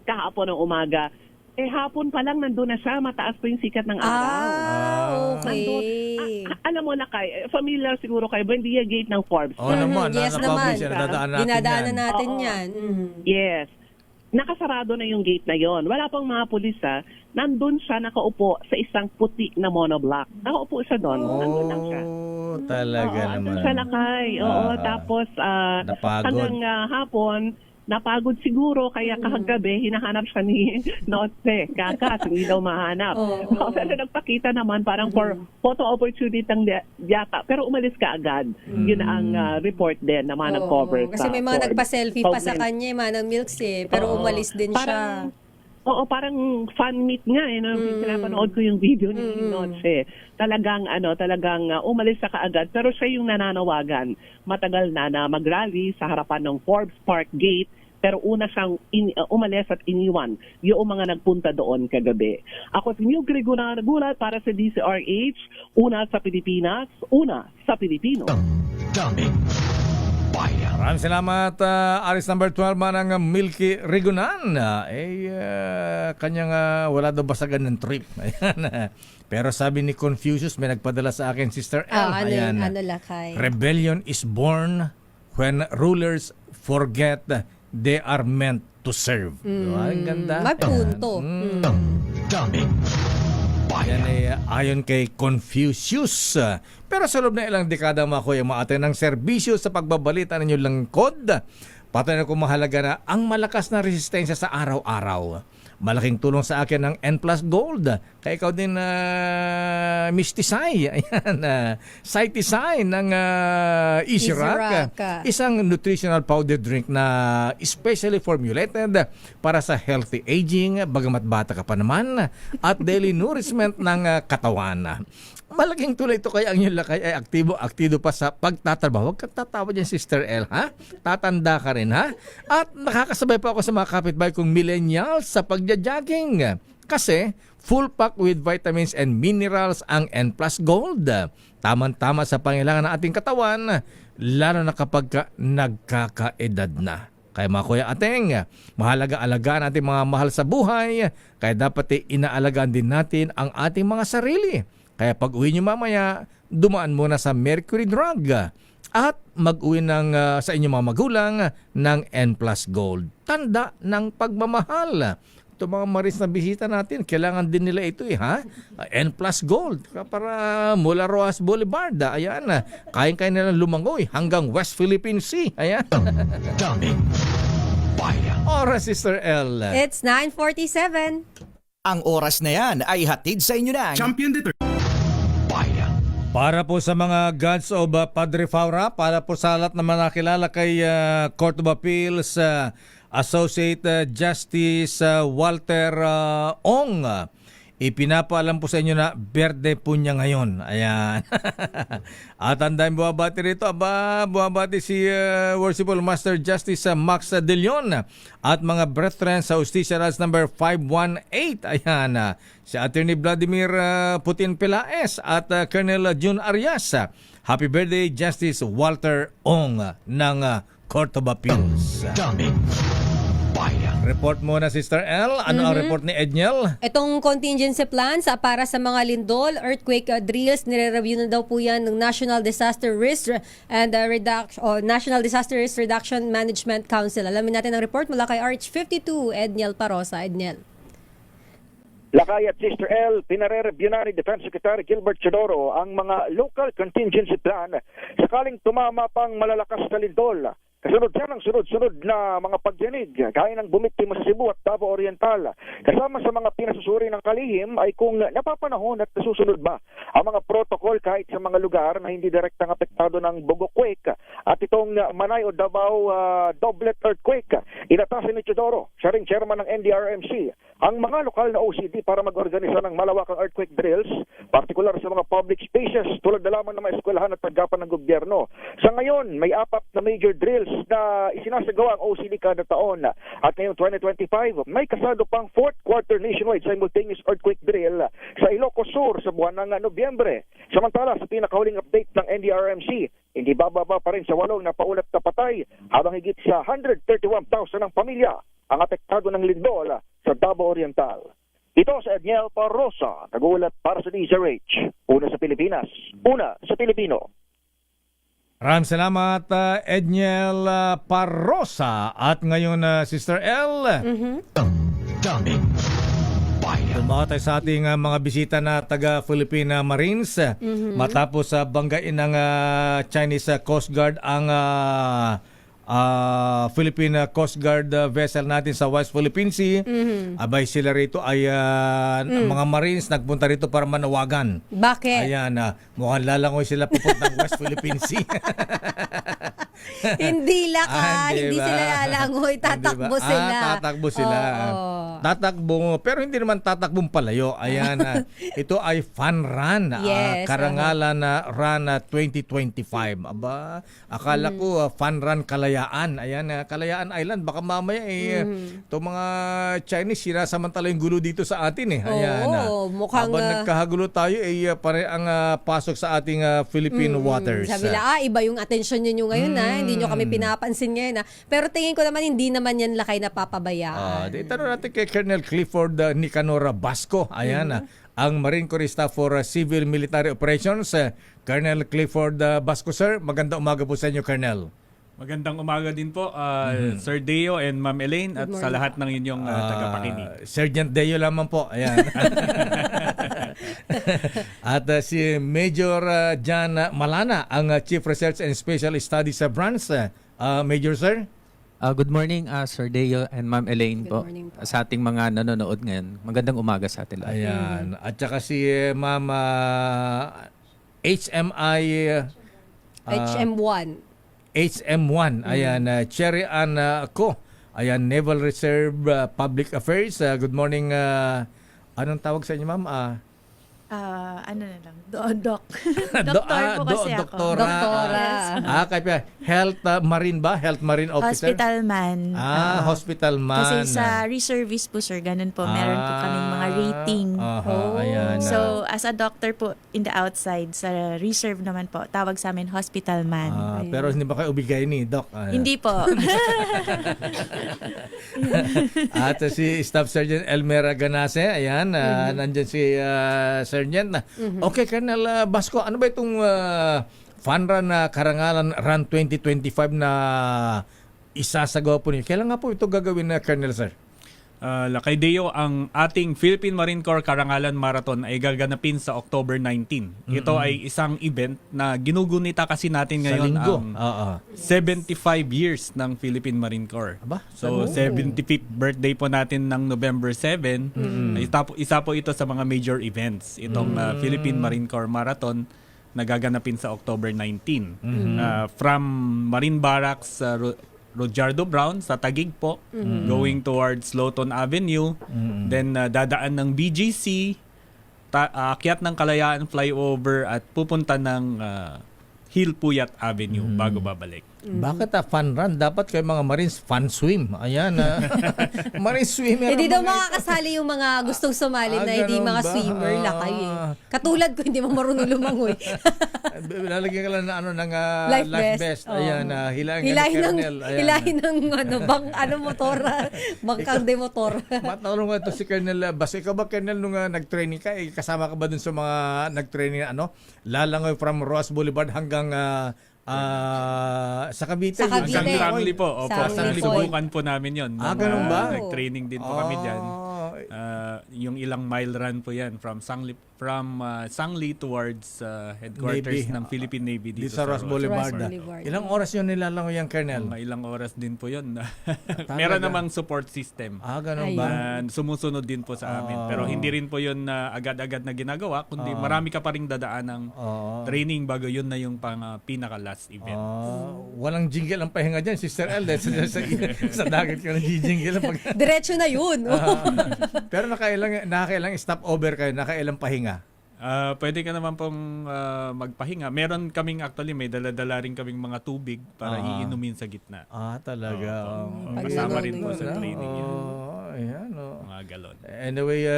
kahapon ng umaga. Hapon pa lang nandun na siya, mataas pa yung sikat ng araw. Okay. Alam mo na familiar siguro kay Buendia Gate ng Forbes. Naman, yes naman. Dinadaanan natin yan. Yes. Nakasarado na yung gate na yon. Wala pang mga pulis nandun siya nakaupo sa isang puti na monoblock. Nakaupo siya doon. Nandun lang siya. Talaga naman. Nandun siya Lakay. Tapos hanggang hapon, napagod siguro, kaya kahagabi, hinahanap siya ni Notse. Kakas, hindi daw mahanap. Pero nagpakita naman, parang for photo opportunity ang yata. Pero umalis ka agad. Yun ang report din na mga nag-cover. Kasi may mga nagpa-selfie pa sa kanya, Manang Milks eh. Pero umalis din siya. Parang fan meet nga pinapanood ko yung video ni Notse. Talagang umalis sa kaagad, pero siya yung nananawagan. Matagal na mag-rally sa harapan ng Forbes Park Gate, pero una siyang umalis at iniwan yung mga nagpunta doon kagabi. Ako si New Gregorio Nagulat para sa DCRH, una sa Pilipinas, una sa Pilipino. Daming bayan. Maraming salamat, Aris number 12 manang Milky Rigunan. Kanyang wala daw basagan ng trip. Ayan. Pero sabi ni Confucius, may nagpadala sa akin, Sister L. Ano Lakay? Rebellion is born when rulers forget they are meant to serve. Ang ganda. May punto. Daming bayan. Yan ay ayon kay Confucius. Pero sa loob na ilang dekada mga kuya, maaten ng serbisyo sa pagbabalita ng inyong lingkod. Patuloy na kung mahalaga na ang malakas na resistensya sa araw-araw. Malaking tulong sa akin ng N Plus Gold. Kaya ikaw din, Miss Tisay. Ayan, Sai Tisay ng Easy Rock. Isang nutritional powder drink na especially formulated para sa healthy aging, bagamat bata ka pa naman, at daily nourishment ng katawan. Malaking tulay ito kaya ang iyong lakay ay aktibo pa sa pagtatrabaho. Huwag kang tatawa dyan, Sister L, ha? Tatanda ka rin, ha? At nakakasabay pa ako sa mga kapitbahay kong millennials sa pagja-jogging. Kasi full pack with vitamins and minerals ang N Plus Gold. Tamang-tama sa pangailangan ng ating katawan, lalo na kapag nagkakaedad na. Kaya mga kuya ating, mahalaga-alagaan ating mga mahal sa buhay, kaya dapat inaalagaan din natin ang ating mga sarili. Kaya pag uwi nyo mamaya, dumaan muna sa Mercury Drug. at mag-uwi sa inyong mga magulang ng N Plus Gold. Tanda ng pagmamahal. Ito mga Marines na bisita natin, kailangan din nila ito ha? N Plus Gold para mula Rojas Boulevard. Ayan, kaya nilang lumangoy hanggang West Philippine Sea. Ayan. Daming bayan. Oras, Sister L. It's 9:47. Ang oras na yan ay hatid sa inyo ng Champion Dito. Bayan. Para po sa mga Gods of Padre Faura, para po sa lahat na nakilala kay Court of Appeals, Associate Justice Walter Ong, ipinapaalam po sa inyo na birthday po niya ngayon. Ayan. At ang dahil buwabati rito, buwabati si Worshipful Master Justice Max De Leon at mga brethren sa Justicia Rules number 518. Ayan. Si Attorney Vladimir Putin Pelaes at Colonel June Arias. Happy birthday, Justice Walter Ong ng Court of Appeals. Daming bayan. Report muna, Sister L. Ano ang report ni Edniel? Itong contingency plans para sa mga lindol, earthquake drills, nire-review na daw po yan ng National Disaster Risk and National Disaster Risk Reduction Management Council. Alamin natin ang report mula kay RH52, Edniel Parosa. Edniel. Lakay at Sister L, pinare-review na ni Defense Secretary Gilbert Chodoro ang mga local contingency plan sakaling tumama pang malalakas na lindol. Kasunod yan ang sunod-sunod na mga pagyanig gaya ng bumiktima sa Cebu at Davao Oriental. Kasama sa mga pinasusuri ng kalihim ay kung napapanahon at nasusunod ba ang mga protocol kahit sa mga lugar na hindi direktang apektado ng Bogo Quake at itong Manay o Davao Doblet Earthquake. Inatasan ni Chodoro, siya ring chairman ng NDRMC, ang mga lokal na OCD para mag-organisa ng malawakang earthquake drills, partikular sa mga public spaces tulad na lamang ng mga eskwelahan at tanggapan ng gobyerno. Sa ngayon, may 4 na major drills na isinasagawa ang OCD kada taon. At ngayong 2025, may kasado pang 4th quarter nationwide simultaneous earthquake drill sa Ilocos Sur sa buwan ng Nobyembre. Samantala, sa pinakahuling update ng NDRMC, hindi bababa pa rin sa 8 na paulat na patay habang higit sa 131,000 ng pamilya ang apektado ng lindol sa Davao Oriental. Ito sa Edniel Parosa, nag-uulat para sa DZRH. Una sa Pilipinas, una sa Pilipino. Maraming salamat, Edniel Parosa. At ngayon, Sister L. Daming bayan. Tumawa tayo sa ating mga bisita na taga-Philippine Marines. Matapos banggain ng Chinese Coast Guard ang Philippine Coast Guard vessel natin sa West Philippine Sea. Abay sila rito ay mga Marines nagpunta rito para manawagan. Bakit? Ayan, mukhang lalangoy sila papuntang West Philippine Sea. Hindi hindi sila lalangoy, tatakbo sila. Tatakbo sila. Tatakbo, pero hindi naman tatakbong palayo. Ayan, ito ay fun run. Yes, Karangalan na run 2025. Aba, akala ko fun run Kalayaan. Ayan, Kalayaan Island. Baka mamaya itong mga Chinese sinasamantala yung gulo dito sa atin. Ayan, mukhang habang nagkahagulo tayo, pare ang pasok sa ating Philippine waters. Sabi nila, iba yung atensyon nyo ngayon hindi nyo kami pinapansin ngayon Pero tingin ko naman, hindi naman yan lakay na papabayaan. Tanong natin kay Colonel Clifford Nicanor Basco. Ayan, ang Marine Corps Staff for Civil Military Operations. Colonel Clifford Basco, sir. Magandang umaga po sa inyo, Colonel. Magandang umaga din po, Sir Deo and Ma'am Elaine at sa lahat ng inyong tagapakinig. Sergeant Deo lamang po. Ayan. At si Major John Malana, ang Chief Research and Special Studies Branch. Major, sir. Good morning, Sir Deo and Ma'am Elaine po. Sa ating mga nanonood ngayon. Magandang umaga sa atin lahat. Ayan. At saka si Ma'am HM1. HM1. Ayan, Cherry Ann Ko. Ayan, Naval Reserve Public Affairs. Good morning. Anong tawag sa inyo, ma'am? Ano na lang, Doc. Doktor po kasi ako. Doktora. Yes. Health Marine ba? Health Marine Officer? Hospital man. Hospital man. Kasi sa reservice po, sir, ganun po. Meron po kaming mga rating. Ayan. So, as a doctor po in the outside, sa reserve naman po, tawag sa amin hospital man. Pero hindi ba kayo ubigay ni Doc? Hindi po. At si Staff Sergeant Elmer Ganase, ayan, nandyan si Sergeant. Okay, Colonel Basco, ano ba itong Fun Run na Karangalan Run 2025 na isasagawa po niyo. Kailan nga po ito gagawin na Colonel Sir? Lakay Deo, ang ating Philippine Marine Corps Karangalan Marathon ay gaganapin sa October 19. Ito ay isang event na ginugunita kasi natin ngayon ang 75 years ng Philippine Marine Corps. So 75th birthday po natin ng November 7. Isa po ito sa mga major events. Itong Philippine Marine Corps Marathon na gaganapin sa October 19. From Marine Barracks Rojardo Brown sa Taguig po, going towards Lawton Avenue, then dadaan ng BGC, akyat ng Kalayaan flyover at pupunta ng Hill Puyat Avenue bago babalik. Bakit fun run? Dapat kayo mga Marines fun swim. Ayan. Marine swimmer. Hindi daw makakasali yung mga gustong sumali na hindi mga swimmer lakay Katulad ko, hindi mo marunong lumangoy. Lalagyan ka lang ng life vest. Ayan, hilahin ng motor, bangkang de motor. Matanong ko ito si Colonel Bas. Ikaw ba, Colonel, nung nag-training ka, kasama ka ba dun sa mga nag-training lalangoy from Roas Boulevard hanggang sa Cavite? Sa Cavite. Sangli po. Opo, subukan po namin yun. Ganun ba? Nag-training din po kami dyan. Yung ilang mile run po yan from Sangli towards headquarters ng Philippine Navy dito sa Roas Boulevard. Ilang oras yun nilalangoy yung Colonel? Ilang oras din po yun. Meron namang support system. Ganun ba? Sumusunod din po sa amin. Pero hindi rin po yun agad-agad na ginagawa, kundi marami ka pa ring dadaan ng training bago yun na yung pinaka-last event. Walang jingle ang pahinga dyan, Sister El. Sa dagat ka na jingle. Diretso na yun. Pero nakailang stop over kayo, nakailang pahinga? Pwede ka naman pong magpahinga. Meron kaming may dala-dala rin kaming mga tubig para iinumin sa gitna. Talaga. Kasama rin po sa training yan. Ayan, mga galon. Anyway,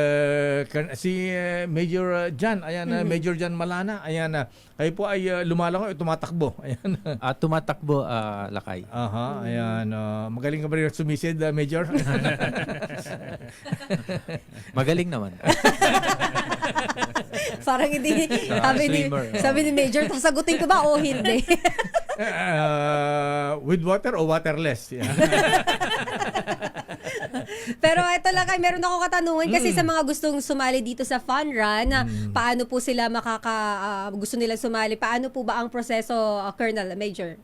si Major Jan, Major Jan Malana, kayo po ay lumalangoy, tumatakbo. Ayan. Tumatakbo, lakay. Ayan. Magaling ka ba rin sumisid, Major? Magaling naman. Parang hindi, sabi ni Major, sasagutin ko ba o hindi? With water o waterless? Yeah. Pero ito lang, meron ako katanungan kasi sa mga gustong sumali dito sa Fun Run, paano po sila gusto nilang sumali? Paano po ba ang proseso, Colonel, Major?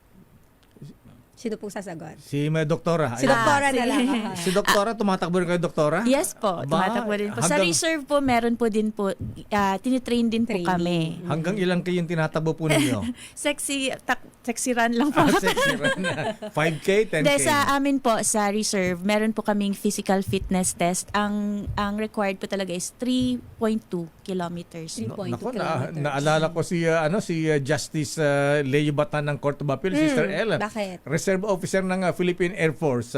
Sino po sasagot? Si Doktora. Si Doktora na lang. Si Doktora, tumatakbo rin kayo, Doktora? Yes po, tumatakbo rin po. Sa reserve po, meron po din po, tinitrain din po kami. Hanggang ilang kayong tinatakbo po ninyo? Sexy run lang po. Sexy run na. 5K, 10K? Hindi, sa amin po, sa reserve, meron po kaming physical fitness test. Ang required po talaga is 3.2 kilometers. Naalala ko si Justice Leo Batan ng Court of Appeal, Sister Ellen. Bakit? Reserve officer ng Philippine Air Force.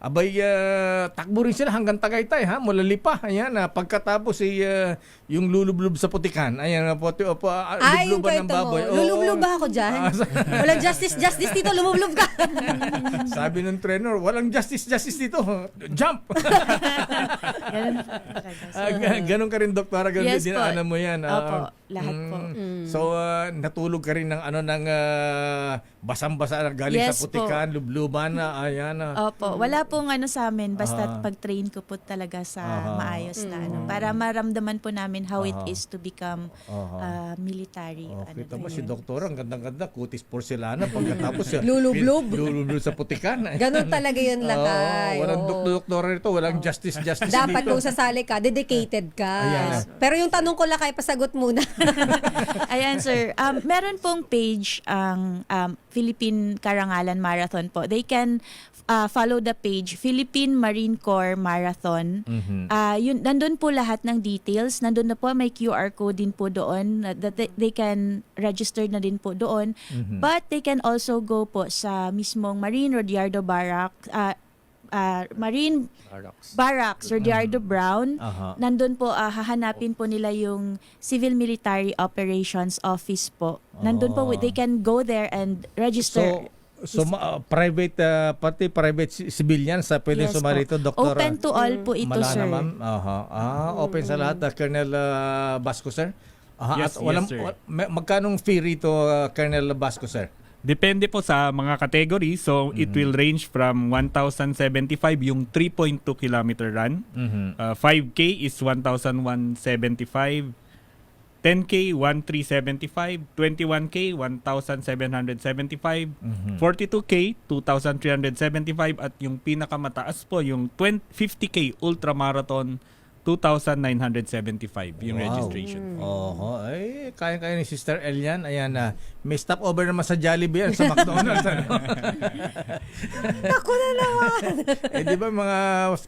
Abay, takbo rin sila hanggang Tagaytay, mula Lipa. Ayan, pagkatapos yung lulublob sa putikan. Ayan, lubluban ng baboy. Lulublob ba ako dyan? Walang justice dito, lumublob ka. Sabi ng trainer, walang justice dito. Jump! Ganon ka rin, Doktora. Ganon yes, dinaanan mo yan. Opo, lahat po. So, natulog ka rin ng basang-basa galing yes, sa putikan, lubluban na, ayan. Opo, wala pong sa amin, basta pag-train ko po talaga sa maayos na para maramdaman po namin how it is to become military. Kita mo si Doktora, ang ganda-ganda, kutis porcelana, pagkatapos lulublob sa putikan. Ganon talaga yun, lakay. Walang Doktora rito, walang justice dapat dito. Dapat kung sasali ka, dedicated ka. Pero yung tanong ko, lakay, pasagot muna. Ayan, sir. Meron pong page ang Philippine Karangalan Marathon po. They can follow the page Philippine Marine Corps Marathon. Nandun po lahat ng details. Nandun na po, may QR code din po doon that they can register na din po doon. But they can also go po sa mismong Marine Rojardo Barracks, Marine Barracks, Rojardo Brown. Nandun po, hahanapin po nila yung Civil Military Operations Office po. Nandun po, they can go there and register. So private, pati private civilian sa pwedeng sumali ito, Doktora? Open to all po ito, sir. Open sa lahat, Colonel Basco, sir? Yes, At sir. magkanong fee rito, Colonel Basco, sir? Depende po sa mga category. So, it will range from 1,075 yung 3.2 kilometer run. 5K is 1,175. 10K, 1,375. 21K, 1,775. 42K, 2,375. At yung pinakamataas po, yung 50K ultramarathon, 2,975 yung registration. Oho, ay kaya-kaya ni Sister El yan. Ayan na. May stopover naman sa Jollibee yan, sa McDonald's. Ako na naman. Di ba mga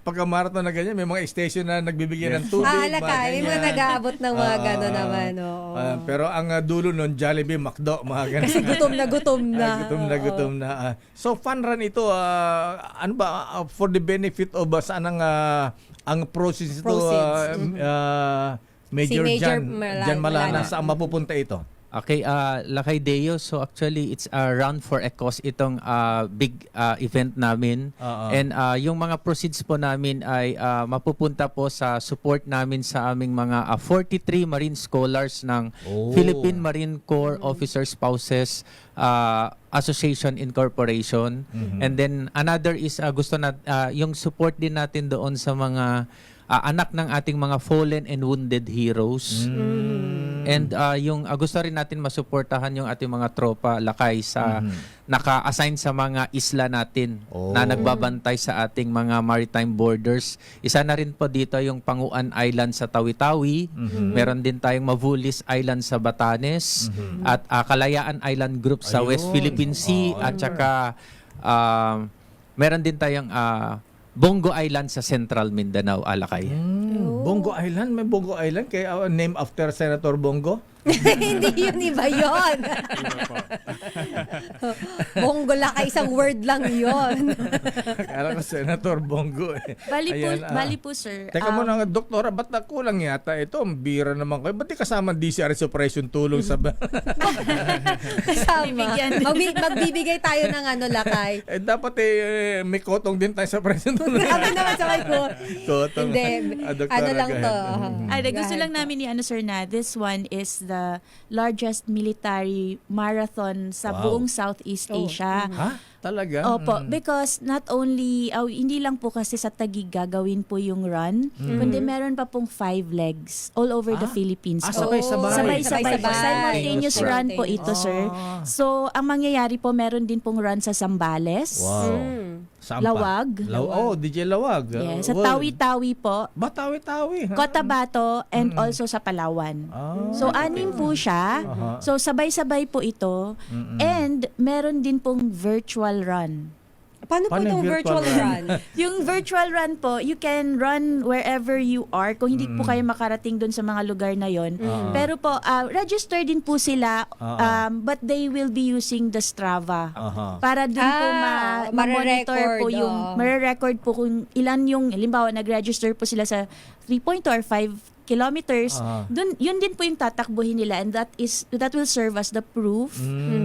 pagka-marathon na ganyan, may mga station na nagbibigyan ng tubig. May mga nag-aabot ng mga gano'n naman. Oo. Pero ang dulo nun, Jollibee, McDo, mga ganun. Kasi gutom na. gutom na. So, fun run ito. Ano ba, for the benefit of saan ang proceeds ito, Major Jan Malana, saan mapupunta ito? Okay, Lakay Deo. So actually, it's a Run for a Cause itong big event namin. And yung mga proceeds po namin ay mapupunta po sa support namin sa aming mga 43 Marine Scholars ng Philippine Marine Corps Officer Spouses Association Incorporation. And then another is gusto na yung support din natin doon sa mga anak ng ating mga fallen and wounded heroes. And yung gusto rin natin masuportahan yung ating mga tropa lakay sa naka-assign sa mga isla natin na nagbabantay sa ating mga maritime borders. Isa na rin po dito yung Panguan Island sa Tawi-Tawi. Meron din tayong Mavulis Island sa Batanes at Kalayaan Island Group sa West Philippine Sea at saka meron din tayong Bongo Island sa Central Mindanao, Alakay. Bongo Island? May Bongo Island? Kaya name after Senator Bongo? Hindi yun, iba yun. Bongo Lakay, isang word lang yun. Kala ko Senator Bongo eh. Bali po, sir. Teka muna, doktora, ba't nakulang yata ito? Ang bira naman kayo. Ba't di kasama DCRS Operation Tulong sa... Kasama. Magbibigay tayo ng Lakay. Dapat may kotong din tayo sa Operation Tulong. Sabi naman sa ko. Kotong. Hindi. Ano lang to. Gusto lang namin sir na this one is the largest military marathon sa buong Southeast Asia. Ha? Talaga? Opo, because not only, hindi lang po kasi sa Taguig gagawin po yung run, kundi meron pa pong 5 legs all over the Philippines. Sabay-sabay. Simultaneous run po ito, sir. So, ang mangyayari po, meron din pong run sa Zambales. Lawag. DJ Lawag. Yes, sa Tawi-Tawi po. Tawi-Tawi. Cotabato and also sa Palawan. So, 6 po siya. So, sabay-sabay po ito. And meron din pong virtual run. Paano po itong virtual run? Yung virtual run po, you can run wherever you are kung hindi po kayo makarating doon sa mga lugar na yon. Pero po, register din po sila but they will be using the Strava. Para doon po ma-monitor po yung, ma-record po kung ilan yung, halimbawa nag-register po sila sa 3.2 or 5 kilometers, yun din po yung tatakbuhin nila, and that will serve as the proof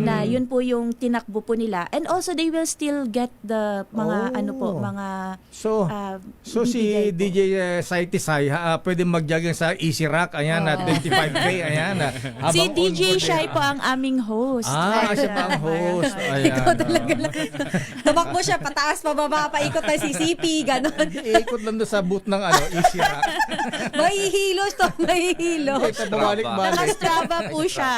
na yun po yung tinakbo po nila. And also they will still get the mga So si DJ Sai pwede mag-jogging sa Easy Rock, ayan na 25K, ayan na. Si DJ Shai po ang aming host. Siya pa ang host. Ikaw talaga lang. Tumakbo siya pataas, pababa, paikot na CCP, ganon. Ikot lang doon sa booth ng Easy Rock. Mahihilos. Naka-Strava po siya.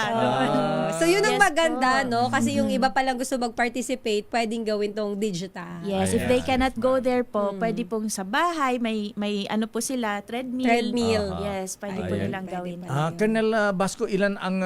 So yun ang maganda, no? Kasi yung iba palang gusto mag-participate, pwedeng gawin tong digital. Yes, if they cannot go there po, pwede pong sa bahay, may po sila, treadmill. Yes, pwede po nilang gawin. Colonel Basco, ilan ang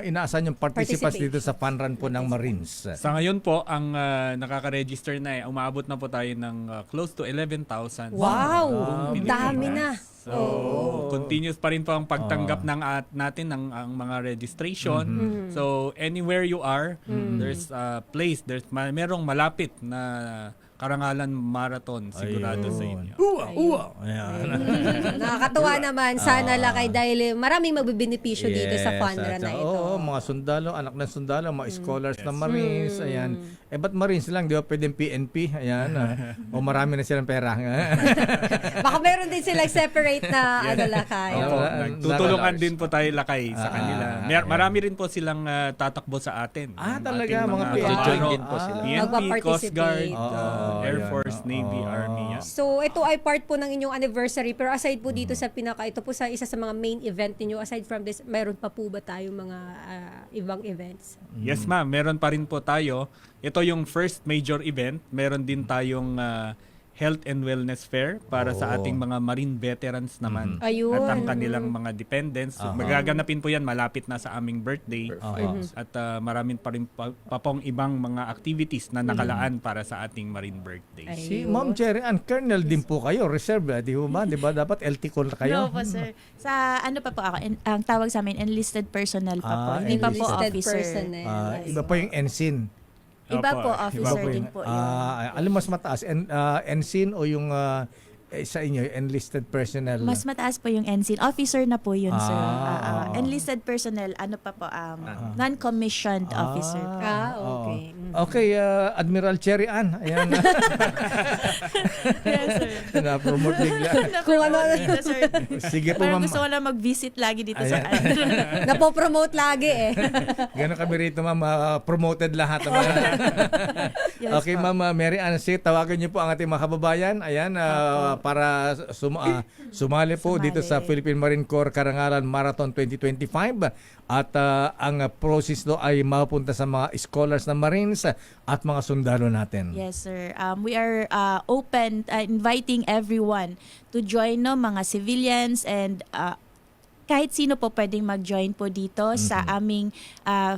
inaasahan yung participants dito sa fun run po ng Marines? Sa ngayon po, ang nakaka-register na umaabot na po tayo ng close to 11,000. Wow! Ang dami na. So, continuous pa rin po ang pagtanggap ng natin ng mga registration. So, anywhere you are, there's a place, merong malapit na Karangalan Marathon sigurado sa inyo. Uwa! Ayan. Nakakatuwa naman. Sana lakay dahil maraming magbebenepisyo dito sa fun run na ito. Oo, mga sundalo, anak ng sundalo, mga scholars ng Marines, ayan. Ba't Marines lang, di ba pwedeng PNP? Ayan. O marami na silang pera. Baka meron din silang separate na lakay. Opo, tutulungan din po tayo lakay sa kanila. Marami rin po silang tatakbo sa atin. Talaga, mga join din po sila. PNP, Coast Guard, Air Force, Navy, Army. So, ito ay part po ng inyong anniversary. Pero aside po dito sa ito po sa isa sa mga main event niyo. Aside from this, mayroon pa po ba tayong mga ibang events? Yes, ma'am. Meron pa rin po tayo. Ito yung first major event. Meron din tayong Health and Wellness Fair para sa ating mga Marine veterans naman. Ayun. At ang kanilang mga dependents. Magaganapin po yan malapit na sa aming birthday. At maraming pa rin pa pong ibang mga activities na nakalaan para sa ating Marine birthday. Si Ma'am Cherry Ann, Colonel din po kayo, reserve, di ba? Di ba dapat LT call kayo? No po, sir. Sa ano pa po ako, ang tawag sa amin, enlisted personnel pa po. Hindi pa po officer. Iba pa yung ensign. Iba po, officer din po yun. Alam mas mataas, ensign o yung sa inyo, enlisted personnel? Mas mataas po yung ensign. Officer na po yun, sir. Enlisted personnel, ano pa po, non-commissioned officer. Okay. Okay, Admiral Cherry Ann. Ayan. Yes, sir. Na-promote bigla. Kung ano, dito, sir. Sige po, Parang ma'am. gusto ko lang mag-visit lagi dito sa napopromote lagi Ganun kami rito, ma'am. Promoted lahat. Yes, okay, ma'am. Mary Ann, tawagan niyo po ang ating mga kababayan. Ayan, para sumali po dito sa Philippine Marine Corps Karangalan Marathon 2025 at ang process do ay mapunta sa mga scholars ng Marines at mga sundalo natin. Yes, sir. We are open, inviting everyone to join, mga civilians and kahit sino po pwedeng mag-join po dito sa aming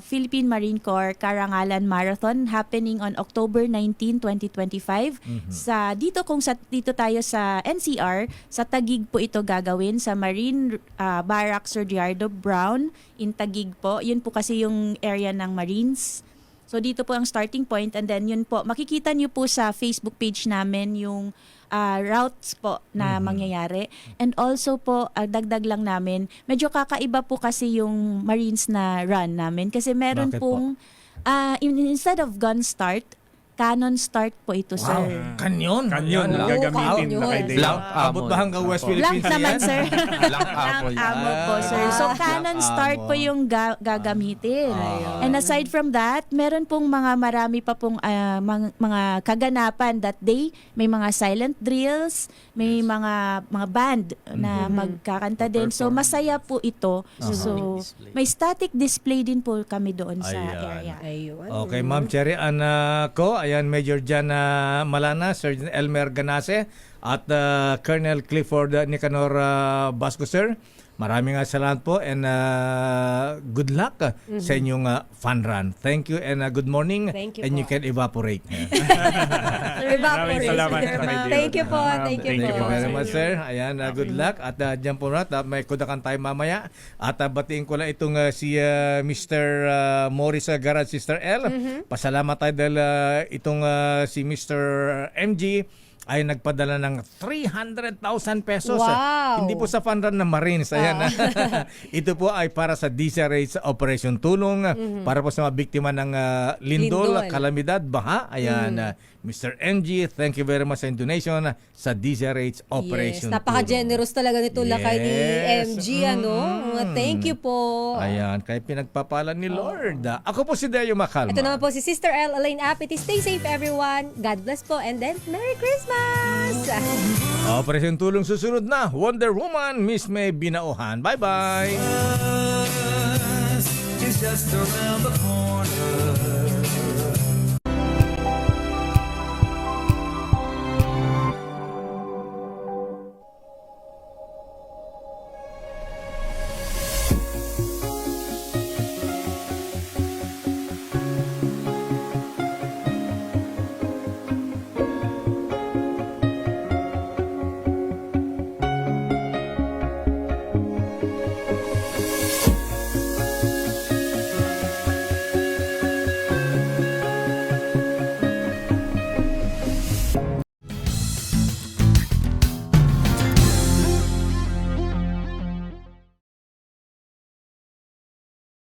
Philippine Marine Corps Karangalan Marathon happening on October 19, 2025. Dito tayo sa NCR, sa Taguig po ito gagawin sa Marine Barracks Sir Diardo Brown in Taguig po. Yun po kasi yung area ng Marines. So dito po ang starting point and then yun po, makikita niyo po sa Facebook page namin yung routes po na mangyayari. And also po, dagdag lang namin, medyo kakaiba po kasi yung Marines na run namin. Kasi meron pong, instead of gun start, cannon start po ito, sir. Kanyon? Kanyon ang gagamitin na kay Dale. Abot ba hanggang West Philippines? Blank naman, sir. Blank ammo po, sir. So, cannon start po yung gagamitin. And aside from that, meron pong marami pa pong mga kaganapan that day. May mga silent drills, may mga band na magkakanta din. So, masaya po ito. So, may static display din po kami doon sa area. Okay, Ma'am Cherry Ann ko. Ayan, Major Jan Malana, Sergeant Elmer Ganase, at Colonel Clifford Nicanor Basco, sir. Maraming salamat po and good luck sa inyong fun run. Thank you and good morning. Thank you and po. you can evaporate. Evaporate. Salamat. Thank you po. Thank you Thank you po. very much, sir. Ayan, good luck. At dyan po na, may kudakan tayo mamaya. At batiin ko lang itong si Mr. Morris Garad, Sister L. Pasalamat tayo dahil itong si Mr. MG ay nagpadala ng 300,000 pesos. Wow! Hindi po sa fund run ng Marines. Ayan. Ito po ay para sa DZRH Operation Tulong para po sa mga biktima ng lindol, kalamidad, baha. Ayan. Mr. MG, thank you very much sa donation sa DZRH Operation Tulong. Napaka-generous talaga nito lakay ni MG. Thank you po. Ayan. Kaya pinagpapala ni Lord. Ako po si Deo Macalma. Ito naman po si Sister L. Elaine Apity. Stay safe everyone. God bless po. And then, Merry Christmas! Operation Tulong susunod na. Wonder Woman, Miss May Binauhan. Bye-bye! It's just around the corner.